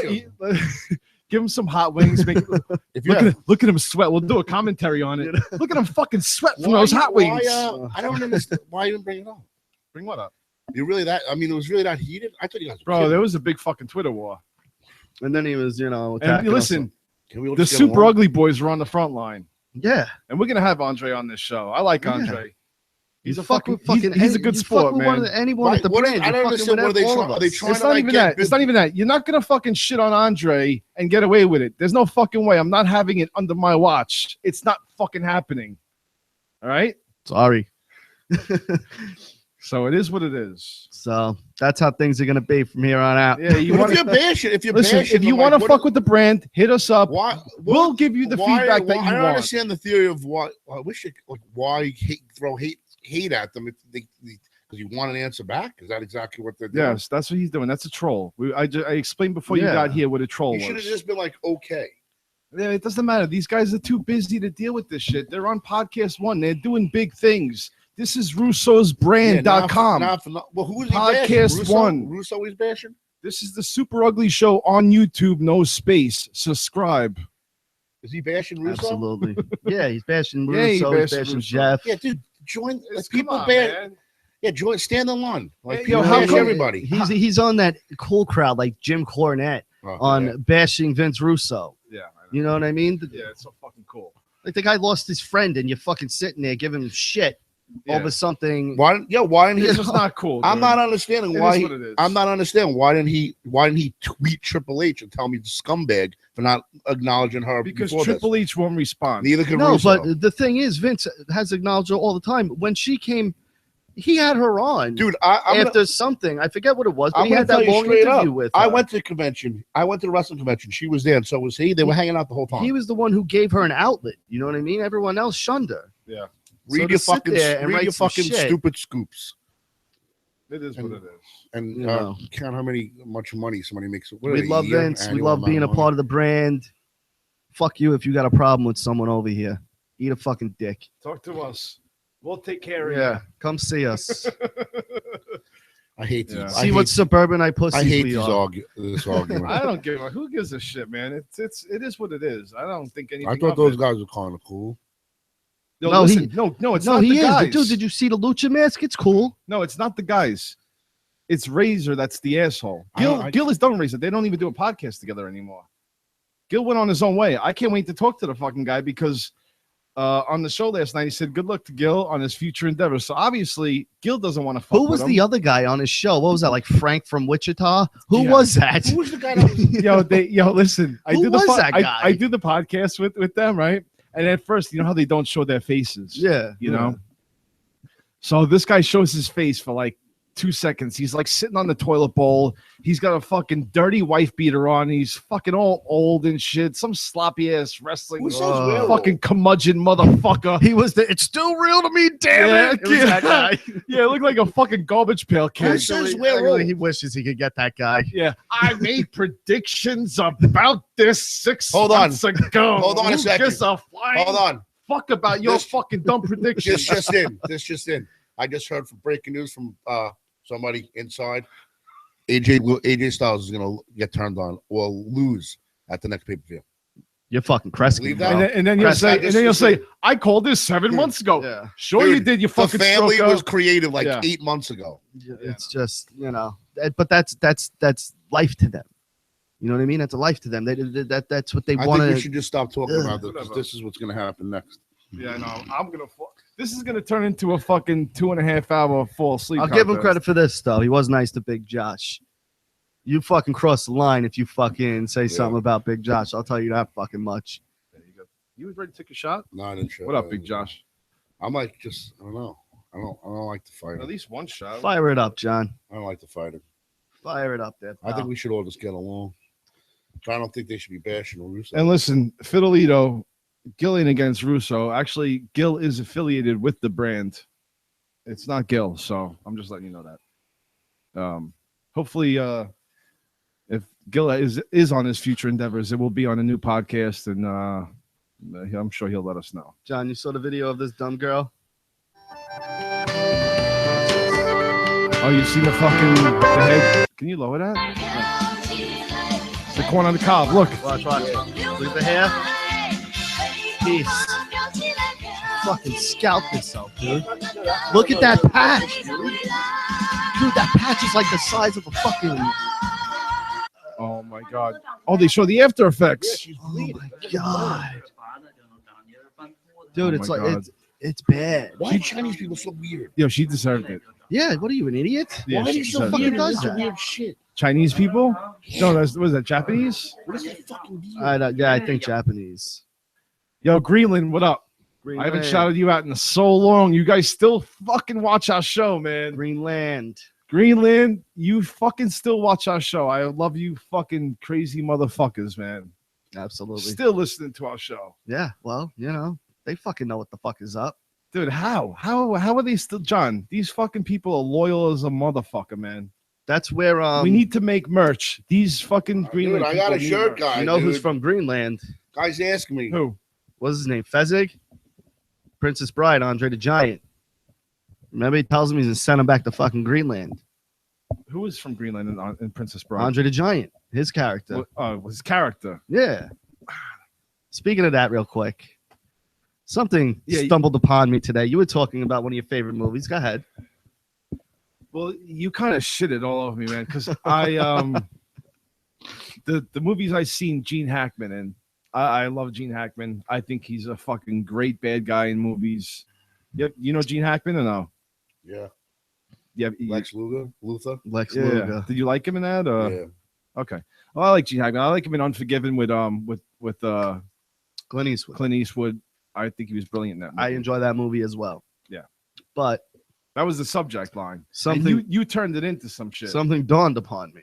give him some hot wings. If Look at him sweat. We'll do a commentary on it. Look at him fucking sweat from those hot wings. I don't understand why you didn't bring it up. Bring what up? You really that? I mean, it was really that heated. I thought you guys. Were Bro, kidding. there was a big fucking Twitter war. And then he was, And attacking listen, us. Can we all the just get Super along? Ugly Boys were on the front line. Yeah. And we're going to have Andre on this show. I like Yeah. Andre. He's You a fuck fucking, with he's a good you sport, fuck with man. anyone at the What is- brand. I don't You're fucking understand what with they all try- of are they us. trying It's to not like even get that. big- It's not even that. You're not going to fucking shit on Andre and get away with it. There's no fucking way. I'm not having it under my watch. It's not fucking happening. All right? Sorry. So it is what it is. So that's how things are gonna be from here on out. Yeah, you But want if you're to bashing, if you want to fuck with the brand, hit us up. why? We'll give you the feedback that you I don't want. understand the theory of why. I wish it, like why throw hate at them because you want an answer back. Is that exactly what they're doing? Yes, that's what he's doing. That's a troll. I explained before you Yeah. got here what a troll You should have was. just been like, okay. Yeah, it doesn't matter. These guys are too busy to deal with this shit. They're on podcast one. They're doing big things. This is Russo'sBrand.com. Well, who is he Podcast bashing? Russo? one. Russo is bashing? This is the Super Ugly Show on YouTube. No space. Subscribe. Is he bashing Russo? Absolutely. Yeah, he's bashing Yeah, he Russo, he's bashing bashing Russo. Jeff. Yeah, dude, join. Like, Come people on, bash. man. Yeah, join. Stand in line. Like, Hey, people yo, how bash come- everybody. He's on that cool crowd like Jim Cornette Oh, on yeah. bashing Vince Russo. Yeah, I know. You know what I mean? Yeah, it's so fucking cool. Like the guy lost his friend and you're fucking sitting there giving him shit Yeah. over something. Why didn't he? It's just not cool. I'm dude. not understanding It why. is what it is. I'm not understanding why didn't he tweet Triple H and tell me the scumbag for not acknowledging her Because before Triple H won't respond. Neither can No, Russo. but the thing is, Vince has acknowledged her all the time. When she came, he had her on. Dude, I'm after something, I forget what it was, but I'm he gonna had tell that you long straight interview up. with I her. went to the convention. I went to the wrestling convention. She was there, and so was he. They were hanging out the whole time. He was the one who gave her an outlet. You know what I mean? Everyone else shunned her. Yeah, So to sit there and write some shit. stupid scoops it is what it is. and You know. count much money somebody makes. What We love Vince. We love being a part of the brand. Fuck you if you got a problem with someone over here. Eat a fucking dick. Talk to us. We'll take care of Yeah, come see us. I hate these. Yeah. I See hate, what suburbanite pussies I hate we these are. this argument. I don't give a who gives a shit, man. It is what it is. I don't think anything. I thought of those it. guys were kind of cool. No, No, listen, no, it's No, not the he is. guys. Dude, did you see the lucha mask? It's cool. No, it's not the guys. It's Razor that's the asshole. I- Gil is done with Razor. They don't even do a podcast together anymore. Gil went on his own way. I can't wait to talk to the fucking guy because on the show last night he said good luck to Gil on his future endeavors. So obviously Gil doesn't want to fuck Who was with the him. other guy on his show? What was that? Like Frank from Wichita? Who Yeah. was that? Who was the guy that was Yo, listen. I Who do the was that I guy? do the podcast with them, right? And at first, you know how they don't show their faces. Yeah. You know, So this guy shows his face for like 2 seconds. He's like sitting on the toilet bowl. He's got a fucking dirty wife beater on. He's fucking all old and shit. Some sloppy ass wrestling fucking curmudgeon motherfucker. He was the. It's still real to me, damn it. It was that guy. Yeah, it looked like a fucking garbage pail kid. Actually, he wishes he could get that guy. Yeah, I made predictions about this 6 Hold on. months ago. Hold on a Who second. gives a flying Hold on. fuck about your This- fucking dumb predictions? This just in. I just heard from breaking news from somebody inside. AJ Styles is gonna get turned on or lose at the next pay-per-view. You're fucking Kreskin. Believe bro. that? And then you'll say, I called this 7 months ago. Yeah. Sure, Dude, you did. You The fucking family stroke was up. created like Yeah. 8 months ago. It's just, you know, but that's life to them. You know what I mean? That's a life to them. That's what they I want think we to. should just stop talking Ugh. about this because this is what's gonna happen next. Yeah, no, I'm gonna. This is gonna turn into a fucking 2.5 hour fall asleep. I'll give him contest. credit for this though. He was nice to Big Josh. You fucking cross the line if you fucking say something about Big Josh. I'll tell you that fucking much. There you go. You was ready to take a shot? No, I didn't show. What up, Big Josh? I'm like just I don't know. I don't like to fight At him. least one shot. Fire it up, John. I don't like to fight him. Fire it up there. I think pal. we should all just get along. I don't think they should be bashing Russo. And listen, Fidelito, Gillian against Russo. Actually, Gil is affiliated with the brand. It's not Gil, so I'm just letting you know that. Hopefully, if Gil is on his future endeavors, it will be on a new podcast, and I'm sure he'll let us know. John, you saw the video of this dumb girl? Oh, you see the head? Can you lower that? It's the corn on the cob. Look. Watch. Look at the hair. Peace. Fucking scalp yourself, dude. Look at that patch, dude. Dude, that patch is like the size of a fucking. Oh my God. Oh, they show the after effects. Oh my God. Dude, Oh it's my like God. it's bad. Why are Chinese people so weird? Yo, she deserved it. Yeah, what are you, an idiot? Yeah, Why are she they so deserved fucking it. weird? does That's that? weird shit. Chinese people? No, was that Japanese? What is that fucking deal? Yeah, I think Japanese. Yo, Greenland, what up? I haven't shouted you out in so long. You guys still fucking watch our show, man. Greenland. Greenland, you fucking still watch our show. I love you fucking crazy motherfuckers, man. Absolutely. Still listening to our show. Yeah, well, you know, they fucking know what the fuck is up. Dude, how are they still, John? These fucking people are loyal as a motherfucker, man. That's where We need to make merch. These fucking Greenland Dude, I got people a need shirt merch. guy. you know who's dude. from Greenland. Guys ask me. Who? What's his name? Fezzik? Princess Bride, Andre the Giant. Remember, he tells him he's gonna send him back to fucking Greenland. Who is from Greenland in Princess Bride? Andre the Giant, his character. His character. Yeah. Speaking of that, real quick, something Yeah, stumbled upon me today. You were talking about one of your favorite movies. Go ahead. Well, you kind of shitted all over me, man, because I the movies I've seen Gene Hackman in, I love Gene Hackman. I think he's a fucking great bad guy in movies. Yep, you know Gene Hackman or no? Yeah. Yeah, Lex Luthor. Lex yeah. Luger. Did you like him in that? Yeah. Okay. Well, I like Gene Hackman. I like him in Unforgiven with Clint Eastwood. Clint Eastwood. I think he was brilliant in that movie. I enjoy that movie as well. Yeah. But That was the subject line. something And you turned it into some shit. something dawned upon me.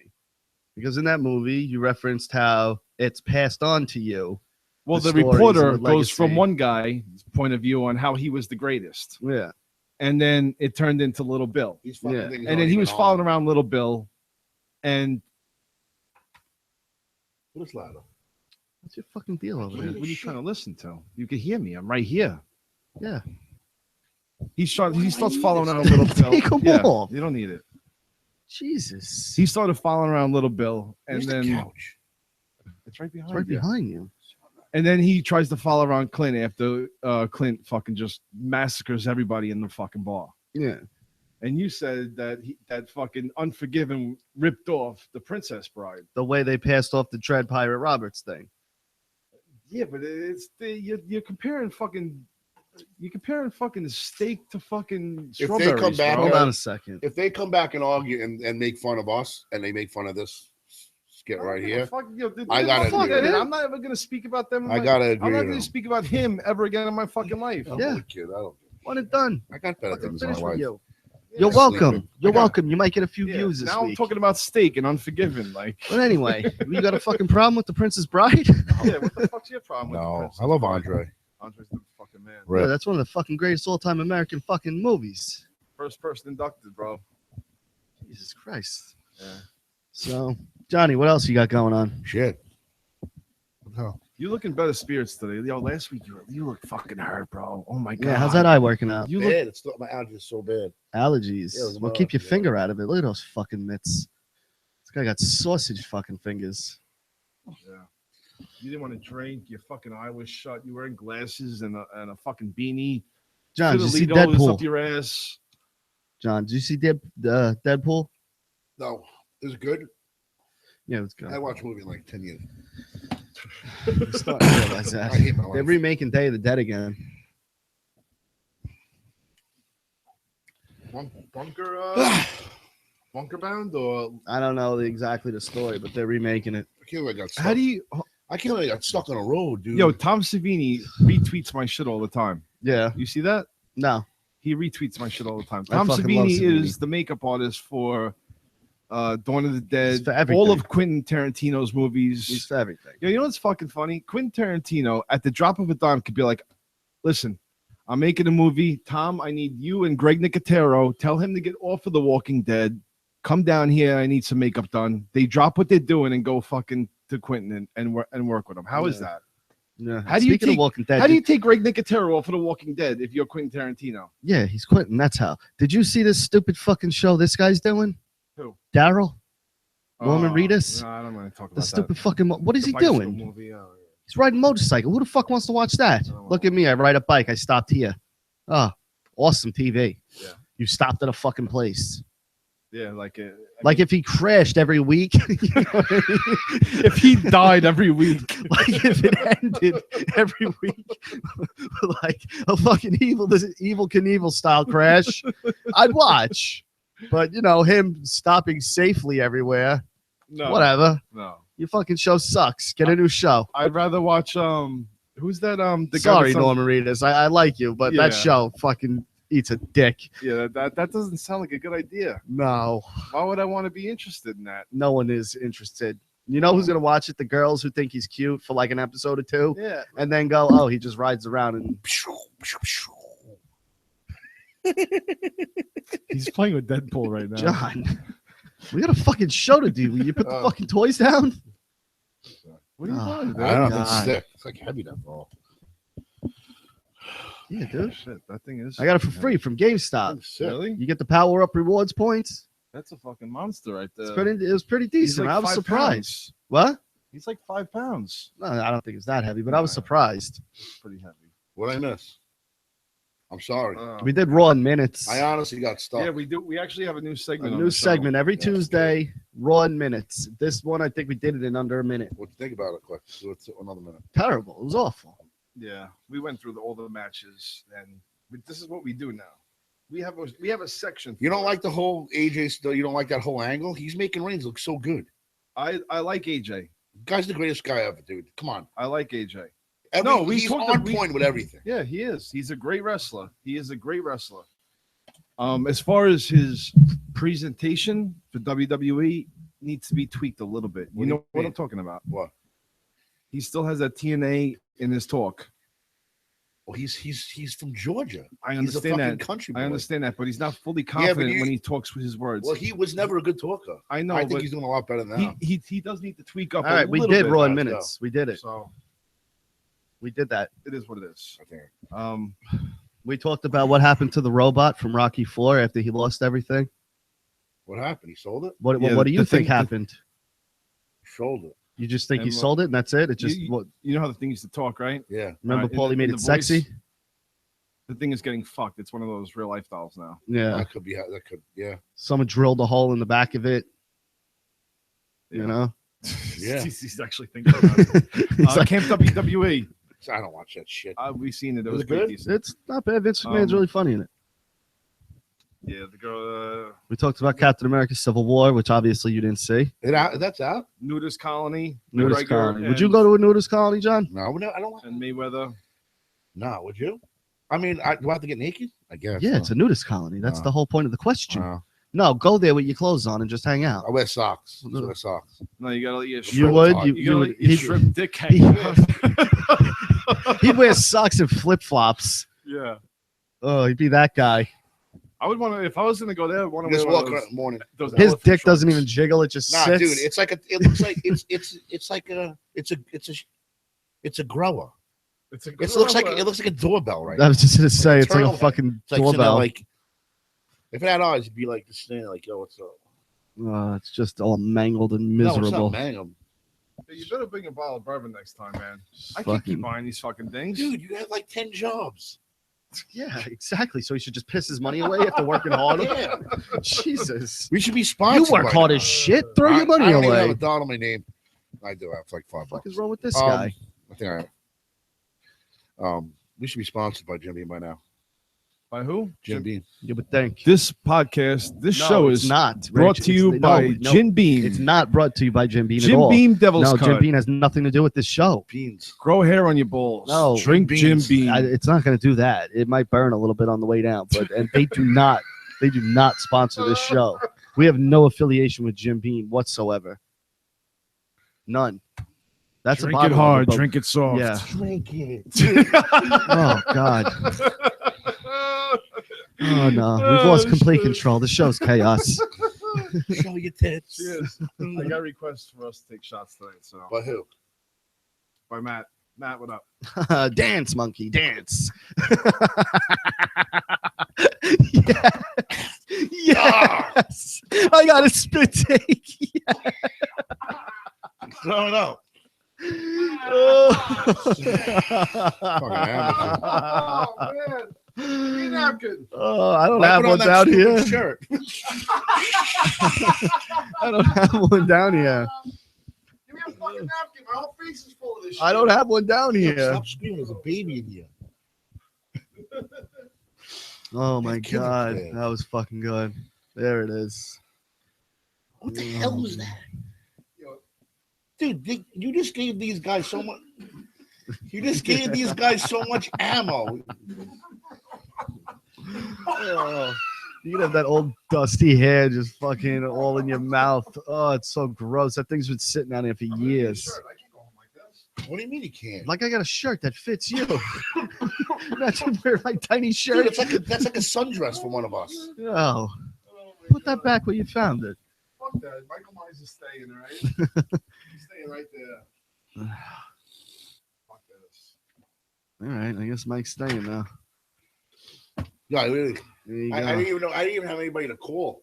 Because in that movie, you referenced how it's passed on to you. Well, the the stories reporter and the goes from legacy. one guy's point of view on how he was the greatest, Yeah. and then it turned into Little Bill, These fucking Yeah. things and aren't then he even was on. following around Little Bill, and What is louder? What's your fucking deal over what there? are you trying to listen to? You can hear me. I'm right here. Yeah. He starts need following this? around Little Bill. Take 'em Yeah, off. you don't need it. Jesus. He started following around Little Bill, and Where's the then couch? it's right behind It's right you. behind you. And then he tries to follow around Clint after Clint fucking just massacres everybody in the fucking bar. Yeah. And you said that that fucking Unforgiven ripped off the Princess Bride. The way they passed off the Dread Pirate Roberts thing. Yeah, but you're comparing fucking steak to fucking If they strawberries. come back, bro. Hold on a second. If they come back and argue and make fun of us and they make fun of this skit right here, I gotta fuck agree. it. I'm not ever gonna speak about them. I gotta agree I'm not with gonna him. speak about him ever again in my fucking life. I'm Yeah. only kidding. I don't give a One and done. I got better Fucking things in my finished with life. you. Yeah, You're sleeping. welcome. You're I got- welcome. You might get a few Yeah, views this now week. I'm talking about steak and Unforgiven. Like, But anyway, you got a fucking problem with The Princess Bride? yeah, what the fuck's your problem with the No, Princess I love Bride? Andre. Andre's the fucking man. Right. Yeah, that's one of the fucking greatest all-time American fucking movies. First person inducted, bro. Jesus Christ. Yeah. So, Johnny, what else you got going on? Shit. What the hell? You look in better spirits today. Yo, last week you look fucking hurt, bro. Oh my god. Yeah, how's that eye working out? You look Bad. It's my allergies so bad. Allergies. Yeah, it was Well, about- keep your yeah. finger out of it. Look at those fucking mitts. This guy got sausage fucking fingers. Yeah. You didn't want to drink. Your fucking eye was shut. You were wearing glasses and a fucking beanie. John, did you see Fiddleitos Deadpool? up your ass. John, did you see Deadpool? No, is it good? Yeah, it's good. I watched a movie in like 10 years. I'm starting to realize that. I hate my They're life. remaking Day of the Dead again. Bunker bound or I don't know exactly the story, but they're remaking it. I can't believe I got stuck. how do you? I can't believe I got stuck on a road, dude. Yo, Tom Savini retweets my shit all the time. Yeah. You see that? No. He retweets my shit all the time. I Tom fucking love Savini Savini. is the makeup artist for Dawn of the He's Dead, for everything. all of Quentin Tarantino's movies. He's for everything. Yo, you know what's fucking funny? Quentin Tarantino, at the drop of a dime, could be like, listen, I'm making a movie. Tom, I need you and Greg Nicotero. Tell him to get off of The Walking Dead. Come down here. I need some makeup done. They drop what they're doing and go fucking to Quentin and work with him. How is that? Yeah. How do you Speaking take- of Walking Dead, How do you take Greg Nicotero off of The Walking Dead if you're Quentin Tarantino? yeah, he's quitting. That's how. Did you see this stupid fucking show this guy's doing? Who? Daryl? Norman Reedus? No, I don't want to talk about The that. stupid fucking. What is The he bicycle doing? movie, oh, yeah. He's riding a motorcycle. Who the fuck wants to watch that? Oh. Look at me. I ride a bike. I stopped here. Oh, awesome TV. Yeah. You stopped at a fucking place. Yeah, like Like if he crashed every week, you know what I mean? if he died every week. Like if it ended every week, like a fucking evil Knievel style crash, I'd watch. But you know him stopping safely everywhere, No, whatever. No, Your fucking show sucks. Get a new show. I'd rather watch who's that the guy Sorry, that's on- Norman Reedus. I like you, but that Yeah. show fucking eats a dick. Yeah, that doesn't sound like a good idea. No, Why would I want to be interested in that? no one is interested. You know who's gonna watch it? The girls who think he's cute for like an episode or two, Yeah, and then go, "Oh, he just rides around and." he's playing with Deadpool right now. John, we got a fucking show to do. Will you put the Oh. fucking toys down? What are you Oh, doing? dude? I don't know. God. It's thick. It's like heavy that ball. Yeah, dude. Shit, that thing is. I got it for free from GameStop. It's sick. Really? You get the Power Up rewards points. That's a fucking monster right there. It was pretty He's decent. like I was 5 surprised. pounds. What? He's like 5 pounds. No, I don't think it's that heavy, but I was Yeah. surprised. It's pretty heavy. What I miss? I'm sorry. We did Raw in minutes. I honestly got stuck. Yeah, we do. We actually have a new A segment. on new the show. segment every Yeah. Tuesday. Raw in minutes. This one, I think we did it in under a minute. What do you think about it, quick? Do it another minute. Terrible. It was awful. Yeah, we went through all the matches, and this is what we do now. We have a section. You for don't it. like the whole AJ still? You don't like that whole angle? He's making Reigns look so good. I like AJ. Guy's the greatest guy ever, dude. Come on. I like AJ. He's on point with everything. Yeah, he is. He's a great wrestler. He is a great wrestler. As far as his presentation for WWE needs to be tweaked a little bit. What You do know you what mean? I'm talking about. What? He still has that TNA in his talk. Well, he's from Georgia. I He's a understand fucking that. country boy. I understand that, but he's not fully but confident you- when he talks with his words. Well, he was never a good talker. I know, I think but he's doing a lot better now. he does need to tweak up. All right, a we little did bit. Raw in Let's minutes. We did it. So We did that. it is what it is. I think. We talked about what happened to the robot from Rocky IV after he lost everything. What happened? He sold it. What Yeah, what do you the think thing- happened? Sold it. You just think he And what- sold it and that's it? It just You know how the thing used to talk, right? Yeah. remember in Paulie the- made in it the sexy? voice. The thing is getting fucked. It's one of those real life dolls now. Yeah. That could be. That could. Yeah. Someone drilled a hole in the back of it. You Yeah. know? Yeah. he's actually thinking about it. He's like, Camp WWE. I don't watch that shit. We've seen it. It Was was it pretty good? decent. it's not bad. Vince McMahon's really funny in it. Yeah, the girl, We talked about Captain America Civil War, which obviously you didn't see. That's out. Nudist Colony. Nudist McGregor colony. Would and- you go to a nudist colony, John? No, I don't. And Mayweather. No, would you? I mean, do I have to get naked? I guess. Yeah, it's a nudist colony. That's the whole point of the question. No, go there with your clothes on and just hang out. I wear socks. I wear socks. No, you gotta let your You would? You would. He'd shrimp dick hang. He'd wear socks and flip flops. Yeah. Oh, he'd be that guy. I would want to, if I was going to go there, I would want to Just wear walk around in the morning. His dick doesn't even jiggle; it just sits. Dude, it's like it looks like it's a grower. It looks like a doorbell, right? I was just gonna say it's like a fucking doorbell. Like if it had eyes, it'd be like just standing like, yo, what's up? It's just all mangled and miserable. No, it's not mangled. Hey, you better bring a bottle of bourbon next time, man. I can't keep buying these fucking things. Dude, you have like 10 jobs. Yeah, exactly. So he should just piss his money away after working hard. Yeah. Jesus. We should be sponsored. You work hard as shit. Throw your money I don't away. even have a dollar on my name. I do. I have like $5. What the fuck is wrong with this guy? I think we should be sponsored by Jim Beam by now. By who? Jim Beam. You would think. This podcast, this show is not brought to you by Jim Beam. It's not brought to you by Jim Beam at Jim all. Beam Devil's Cut. Jim Beam has nothing to do with this show. Beans. Grow hair on your balls. No. Drink Jim Beam. It's not going to do that. It might burn a little bit on the way down, and they do not sponsor this show. We have no affiliation with Jim Beam whatsoever. None. That's drink it hard, drink it soft. Yeah. Drink it. Oh God. Oh no, we've lost complete control. The show's chaos. Show your tits. Cheers. I got requests for us to take shots tonight. So. By who? By Matt. Matt, what up? Dance, monkey, dance. Yes. Yes. I got a spit take. Yes. Throw it out. Oh man. Napkin. Oh, I don't have one down here. Shirt. I don't have one down here. Give me a fucking napkin. My whole face is full of this shit. I don't have one down here. Stop screaming. There's a baby in here. Oh my God. That was fucking good. There it is. What the hell was that? Dude, you just gave these guys so much. You just gave these guys so much ammo. Oh, you can have that old dusty hair just fucking all in your mouth. Oh, it's so gross. That thing's been sitting down there for years. What do you mean you can't? Like I got a shirt that fits you. Imagine wearing like tiny shirts. Dude, that's like a sundress for one of us. Oh, put that back where you found it. Fuck that. Michael Myers is staying, right? He's staying right there. Fuck this. All right, I guess Mike's staying now. Yeah, really. I didn't even know. I didn't even have anybody to call.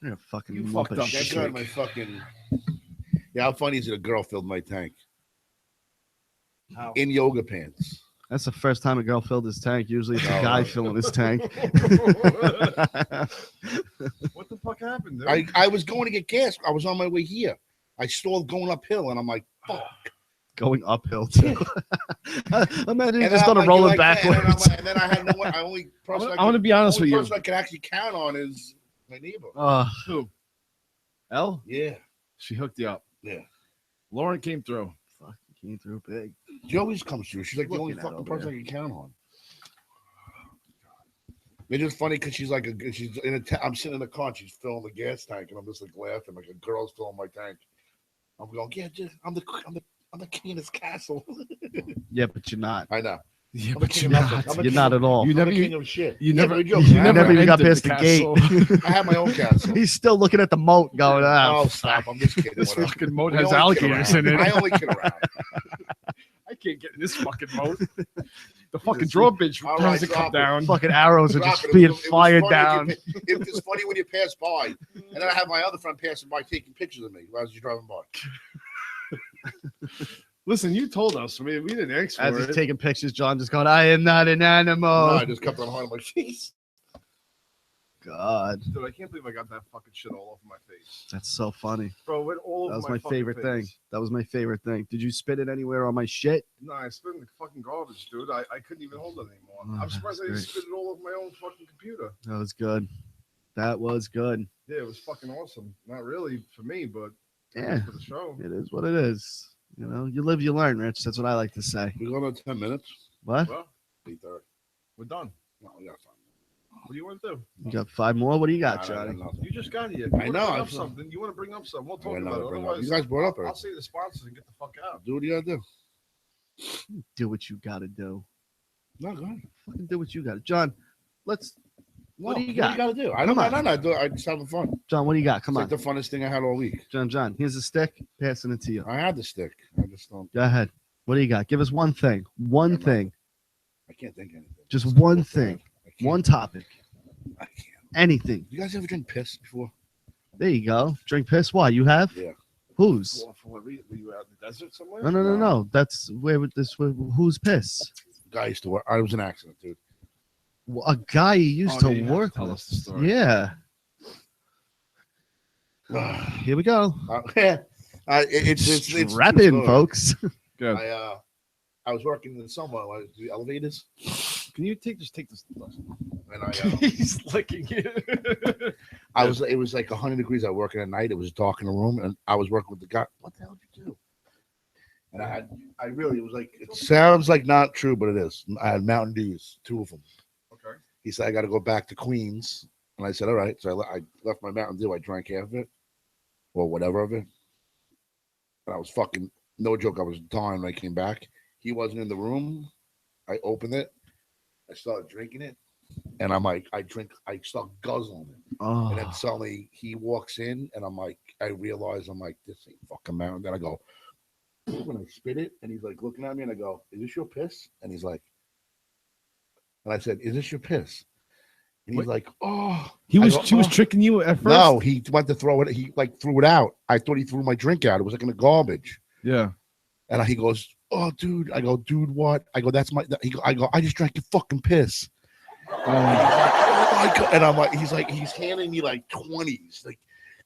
You're a fucking You lump fucked of up. That shit. guy, my fucking. Yeah, how funny is it? A girl filled my tank How? in yoga pants. That's the first time a girl filled his tank. Usually it's a guy filling his tank. What the fuck happened, dude? I was going to get gas. I was on my way here. I stalled going uphill, and I'm like, fuck. Going uphill too. Imagine you And just then started I'm rolling like, backwards. and then I had no one. I only person I want to be honest with you. person I can actually count on is my neighbor. Who? Elle? Yeah, She hooked you up. yeah. Lauren came through. Fuck, you came through big. She always comes through. She's like the only Looking at fucking over person I can count on. It's just funny because she's like she's in I'm sitting in the car and she's filling the gas tank and I'm just like laughing like a girl's filling my tank. I'm going, yeah, I'm the king of this castle. Yeah, but you're not. I know. Yeah, I'm but a king you're of not. nothing. You're not at all. You I'm never, the king of shit. you Yeah, never, but you're you joking. never even got entered past the gate. castle. I have my own castle. He's still looking at the moat going, Oh, stop. I'm just kidding. This Whatever. fucking moat We has only kid alligators around. in it. I only kid around. I can't get in this fucking moat. The fucking drawbridge All tries right, to come drop it. down. fucking arrows are Drop just it. being It was fired funny down. It was funny when you pass by. And then I have my other friend passing by taking pictures of me as you're driving by. Listen, you told us. I mean, we didn't ask As for he's it. taking pictures, John just going, I am not an animal. No, I just kept on hiding my face. God, Dude, I can't believe I got that fucking shit all over my face. that's so funny. Bro, it went all over That was my my fucking favorite thing. face. That was my favorite thing. Did you spit it anywhere on my shit? No, I spit in the fucking garbage, dude. I couldn't even hold it anymore. Oh, I'm surprised I that's didn't spit it all over my own fucking computer. That was good. That was good. Yeah, it was fucking awesome. Not really for me, but Yeah. for the show. It is what it is. You know, you live, you learn, Rich. That's what I like to say. We go another 10 minutes. What? Well, 8:30. we're done. No, we got time. What do you want to do? You got 5 more? What do you got, Nah, I Johnny? got nothing. You just got here. I know, Bring I up saw- something. You want to bring up something? We'll I talk got about nothing it. to bring up. Otherwise, You guys brought up I'll already. say the sponsors and get the fuck out. Do what you gotta do. Do what you got to do. No, go ahead. Fucking do what you got to. John, let's. No, What do you What got? you gotta do? I Come don't. on. I do. I just having fun. John, what do you got? Come It's on. like the funnest thing I had all week. John, here's a stick. Passing it to you. I had the stick. I just don't. Go ahead. What do you got? Give us one thing. One Yeah, thing. I can't think of anything. Just It's one difficult to thing. have. I can't. One topic. I can't. Anything. You guys ever drink piss before? There you go. Drink piss. Why? You have? Yeah. Whose? For what reason? Were you out in the desert somewhere? No. That's where would this. Whose piss? Guy used to work. I was an accident, dude. Well, a guy you used Oh, yeah, you to have to work tell with. us the story. Yeah. Here we go. It's Strap true in, story. folks. Good. I was working in somewhere like the elevators, Can you just take this? and I He's licking it. it was like 100 degrees. I was working at night. It was dark in the room, and I was working with the guy. What the hell did you do? And I really, it was like, it sounds like not true, but it is. I had Mountain Dews, 2 of them. Okay. He said, I got to go back to Queens. And I said, all right. So I left my Mountain Dew. I drank half of it, or whatever of it. And I was fucking, no joke, I was dying when I came back. He wasn't in the room. I opened it. I started drinking it. And I'm like, I start guzzling it. Oh. And then suddenly he walks in, and I'm like, I realize, I'm like, this ain't fucking Mountain. Then I go, when I spit it, and he's like looking at me, and I go, is this your piss? And he's like, and I said, is this your piss? And he's What? like, oh. He I was go, "Oh." tricking you at first. No, he went to throw it. He like threw it out. I thought he threw my drink out. It was like in the garbage. Yeah. And he goes, oh, dude. I go, dude, what? I go, that's my. I go, I just drank your fucking piss. Oh my God. And I'm like, he's handing me like 20s. Like,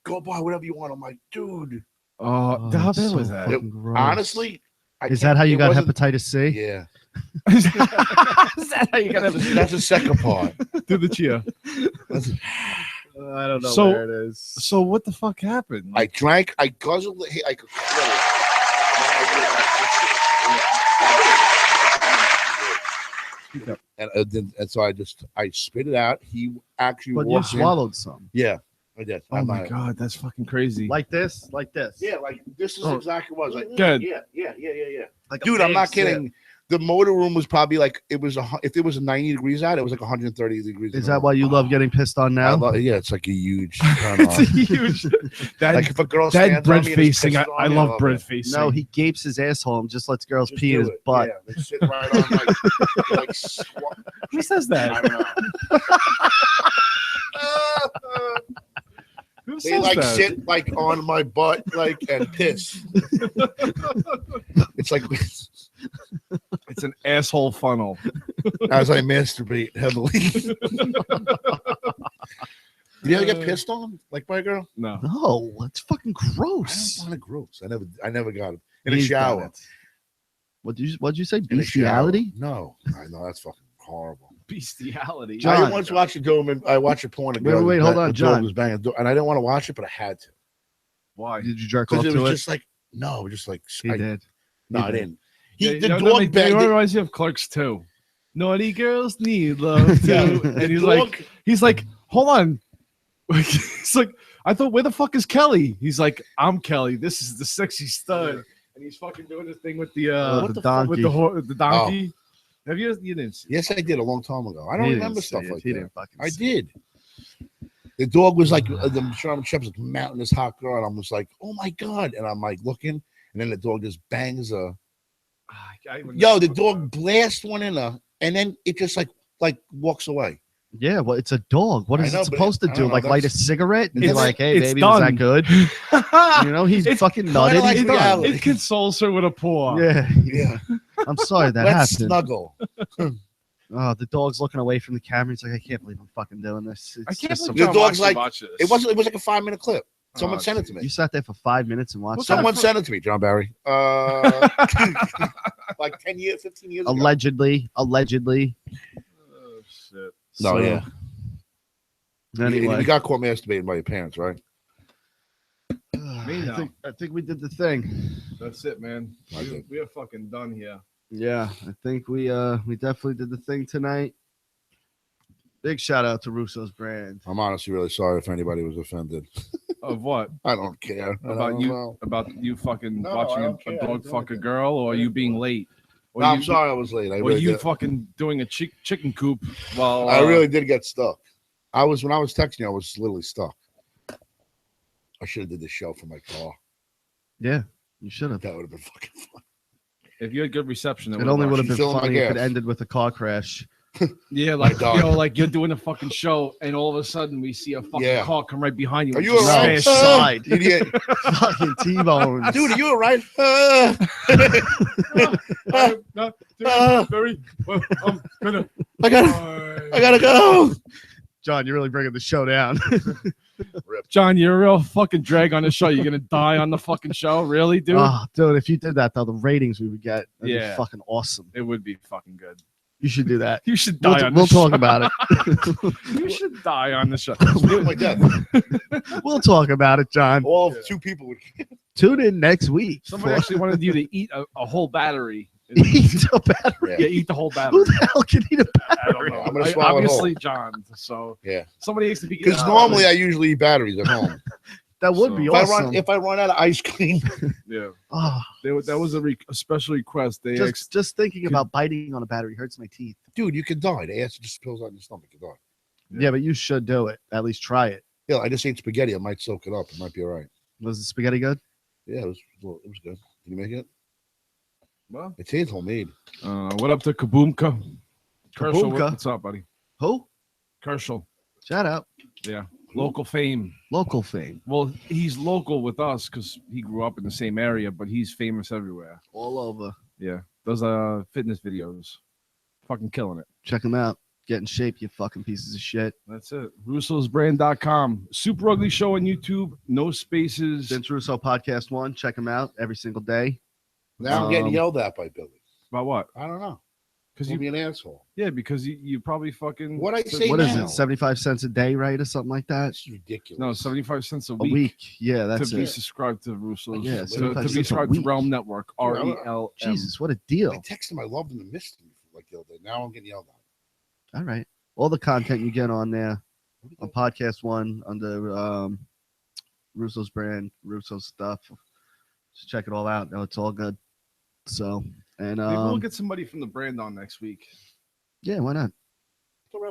go buy whatever you want. I'm like, dude. Oh, how that's bad so was that? fucking gross. Honestly, Is that how you got hepatitis C? Yeah. Is that how you got That's the second part. do the cheer? I don't know So- where it is. So what the fuck happened? I drank, I guzzled it. I could feel it. And so I spit it out. He actually But you walked in. swallowed some. Yeah, I did. Oh I'm my not- god, that's fucking crazy. Like this? Yeah, like this is Oh. exactly what it was. Like, Good. Yeah. Like a Dude, I'm big not sip. kidding. The motor room was probably like if it was 90 degrees out, it was like 130 degrees. Is that why you love getting pissed on I now? love, yeah, it's like a huge turn it's a on. huge. That Like if a girl that stands bread on me and is facing. pissed I on me, love it. bread facing. No, he gapes his asshole and just lets girls Just pee in do his it. butt. Yeah, they sit right on like Who says that? I don't know. Who They says like that? sit like on my butt, like and piss. It's like It's an asshole funnel. as I masturbate heavily. You ever get pissed on like by a girl? No. No, it's fucking I don't gross. find it gross. I never got it in a He's done shower. it. What'd you say? In a shower. Bestiality? No, I know that's fucking horrible. Bestiality. John. I didn't once watch a Doberman. I watched a porn. Wait, hold on, the John. dog was banging, and I didn't want to watch it, but I had to Why? Did you jerk because off it to was it? just like no, just like He did. No, He I did. didn't. Yeah, The no, dog it banged. reminds you of Clerks too. Naughty girls need love too. Yeah. And he's dog- like, hold on. He's like, I thought, where the fuck is Kelly? He's like, I'm Kelly. This is the sexy stud. And he's fucking doing his thing with the What the donkey. with the donkey. Have you didn't see? Yes, I did a long time ago. I don't He didn't remember see stuff it. like He that. didn't fucking I see it. did. The dog was like the Sherman Shepherd's like mounting this hot girl, and I'm just like, oh my god! And I'm like looking, and then the dog just bangs her. Yo, the dog blasts one in her, and then it just like walks away. Yeah, well, it's a dog. What I is know, it but supposed to I do? don't know, Like light a that's- cigarette and be It's- like, "Hey, it's baby, was done. that good?" You know, he's It's fucking kinda nutted. like He's done. reality. It consoles her with a paw. Yeah, Yeah, I'm sorry that let's happened. snuggle. Oh, the dog's looking away from the camera. He's like, "I can't believe I'm fucking doing this." I It's can't just believe The some- dog's John like- watched this. It was like a 5-minute clip. Someone Oh, sent it to You me. sat there for 5 minutes and watched What's that? Someone sent it to me, John Barry. Like 10 years, 15 years ago. Allegedly. Oh, shit. No, So, yeah. Anyway, You got caught masturbating by your parents, right? I think we did the thing. That's it, man. We are fucking done here. Yeah, I think we definitely did the thing tonight. Big shout out to Russo's brand. I'm honestly really sorry if anybody was offended. Of what? I don't care. About you fucking No, I watching don't a care. dog fuck a girl, or you being late? Or No, you, I'm sorry I was late. Or you fucking doing a chicken coop while I really did get stuck. When I was texting you, I was literally stuck. I should have did the show from my car. Yeah, you should have. That would have been fucking fun. If you had good reception, It only would have been She's filling funny my if it gas. ended with a car crash. Yeah, like dog. like you're doing a fucking show, and all of a sudden we see a fucking car come right behind you. Are and you just alright? smash Side. Idiot. Fucking T-bones. Dude, are you alright? I'm not doing very well. I'm gonna. I gotta go. John, you're really bringing the show down. John, you're a real fucking drag on the show. You're gonna die on the fucking show, really, dude? Oh, dude, if you did that, though, the ratings we would get would be Yeah. fucking awesome. It would be fucking good. You should do that. You should die on the We'll show. talk about it. You should die on the show. My death. We'll talk about it, John. All 2 people would. Tune in next week. Somebody actually wanted you to eat a whole battery. Eat a battery. Yeah, eat the whole battery. Who the hell can eat a I don't battery? know. I'm gonna swallow it obviously, whole. John. So Yeah. somebody needs to be. Because normally I usually eat batteries at home. That would be If awesome. I run out of ice cream, yeah, Oh, that was a special request. They just thinking about biting on a battery hurts my teeth. dude, you can die. The acid just spills out your stomach. You die. Yeah, but you should do it. At least try it. Yeah, I just ate spaghetti. I might soak it up. It might be all right. Was the spaghetti good? Yeah, it was good. Did you make it? well, It tastes homemade. what up to Kaboomka? Kershal, Kaboomka? what's up, buddy? Who? Kershal, Shout out. yeah, local fame. Local fame. Well, he's local with us because he grew up in the same area, but he's famous everywhere. All over. Yeah, does fitness videos, fucking killing it. Check them out. Get in shape, you fucking pieces of shit. That's it. Russo'sBrand.com. Super Ugly Show on YouTube. No spaces. Vince Russo Podcast 1. Check them out every single day. Now I'm getting yelled at by Billy. About what? I don't know. Because Call you me an asshole. Yeah, because you probably fucking. What I say What is now? it? 75 cents a day, right? Or something like that? That's ridiculous. No, 75 cents a A week. week. Yeah, that's to be it. subscribed to Russo's. Yeah, to 75 be cents a subscribed to week. Realm Network. Yeah, RELM. Jesus, what a I deal. texted him. I loved him and missed him like the other day. Now I'm getting yelled at. All right. All the content you get on there on Podcast 1 under Russo's brand, Russo's stuff. Just check it all out. No, it's all good. So, and Maybe we'll get somebody from the brand on next week. yeah, why not?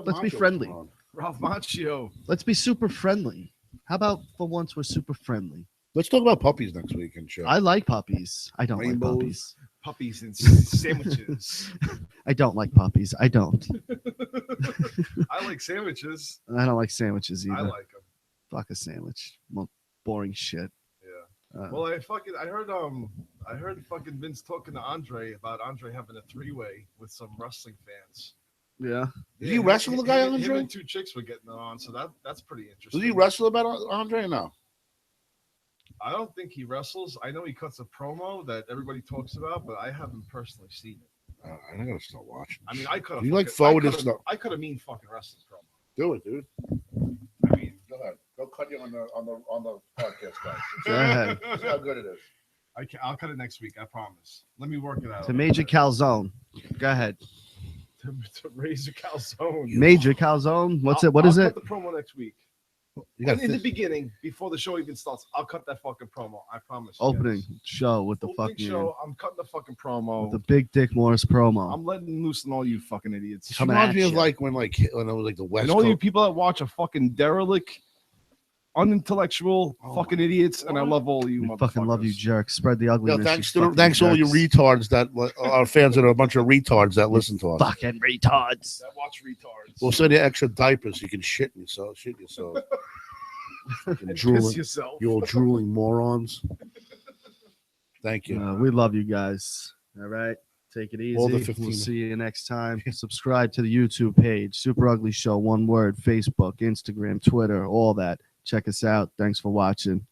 Let's be friendly. Ralph Macchio. Let's be super friendly. How about for once we're super friendly? Let's talk about puppies next week and shit. I like puppies. I don't Rainbows. like puppies. Puppies and sandwiches. I don't like puppies. I don't. I like sandwiches. I don't like sandwiches either. I like them. Fuck a sandwich. Boring shit. Yeah. Well, I heard fucking Vince talking to Andre about Andre having a 3-way with some wrestling fans. Yeah. Did he wrestle the guy, Him Andre? and 2 chicks were getting on, so that's pretty interesting. Did he wrestle about Andre or no? I don't think he wrestles. I know he cuts a promo that everybody talks about, but I haven't personally seen it. I gotta start watching. I mean, I could. You like forward and stuff. I could have mean fucking wrestling promo. Do it, dude. I mean, Go ahead. Go cut you on the podcast, guys. Go ahead. See how good it is. I'll cut it next week. I promise. Let me work it out. To Major Calzone. Go ahead. to raise a calzone. Major Calzone. What's it? What is I'll it? cut the promo next week. You got In the beginning, before the show even starts, I'll cut that fucking promo. I promise. you Opening guys. show with the Opening fucking show. I'm cutting the fucking promo. with the Big Dick Morris promo. I'm letting loose on all you fucking idiots. Coming reminds at me of ya. like when it was like the West And all you Coast. people that watch are fucking derelict, unintellectual, fucking idiots, and I love all of you. We fucking love you, motherfuckers. jerks. Spread the Yo, ugliness. thanks you to fucking thanks to all you jerks. retards that are fans that are a bunch of retards that listen to us. Fucking retards. That watch retards. We'll send you extra diapers so you can shit yourself. Fucking And piss drooling, yourself. you old drooling morons. Thank you. We love you guys. All right. Take it easy. All the We'll 15. see you next time. Subscribe to the YouTube page, Super Ugly Show, one word, Facebook, Instagram, Twitter, all that. Check us out. Thanks for watching.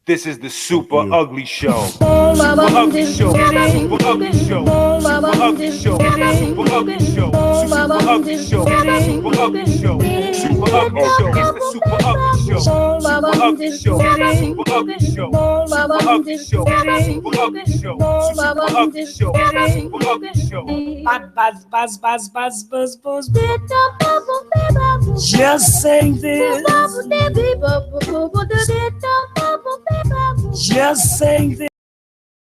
This is the Super Ugly Show. Super Ugly Ugly Show. Super Ugly Show. Super Ugly Show. Super Ugly Show. Super Ugly Show. Super Ugly Show. Super Ugly Show. It's the Super Ugly Show. Super Ugly Show. Super Ugly Show. Super Ugly Show. Super Ugly Show. Super Ugly Show. Super Ugly Show. Buzz. Just sing this. Just sing this.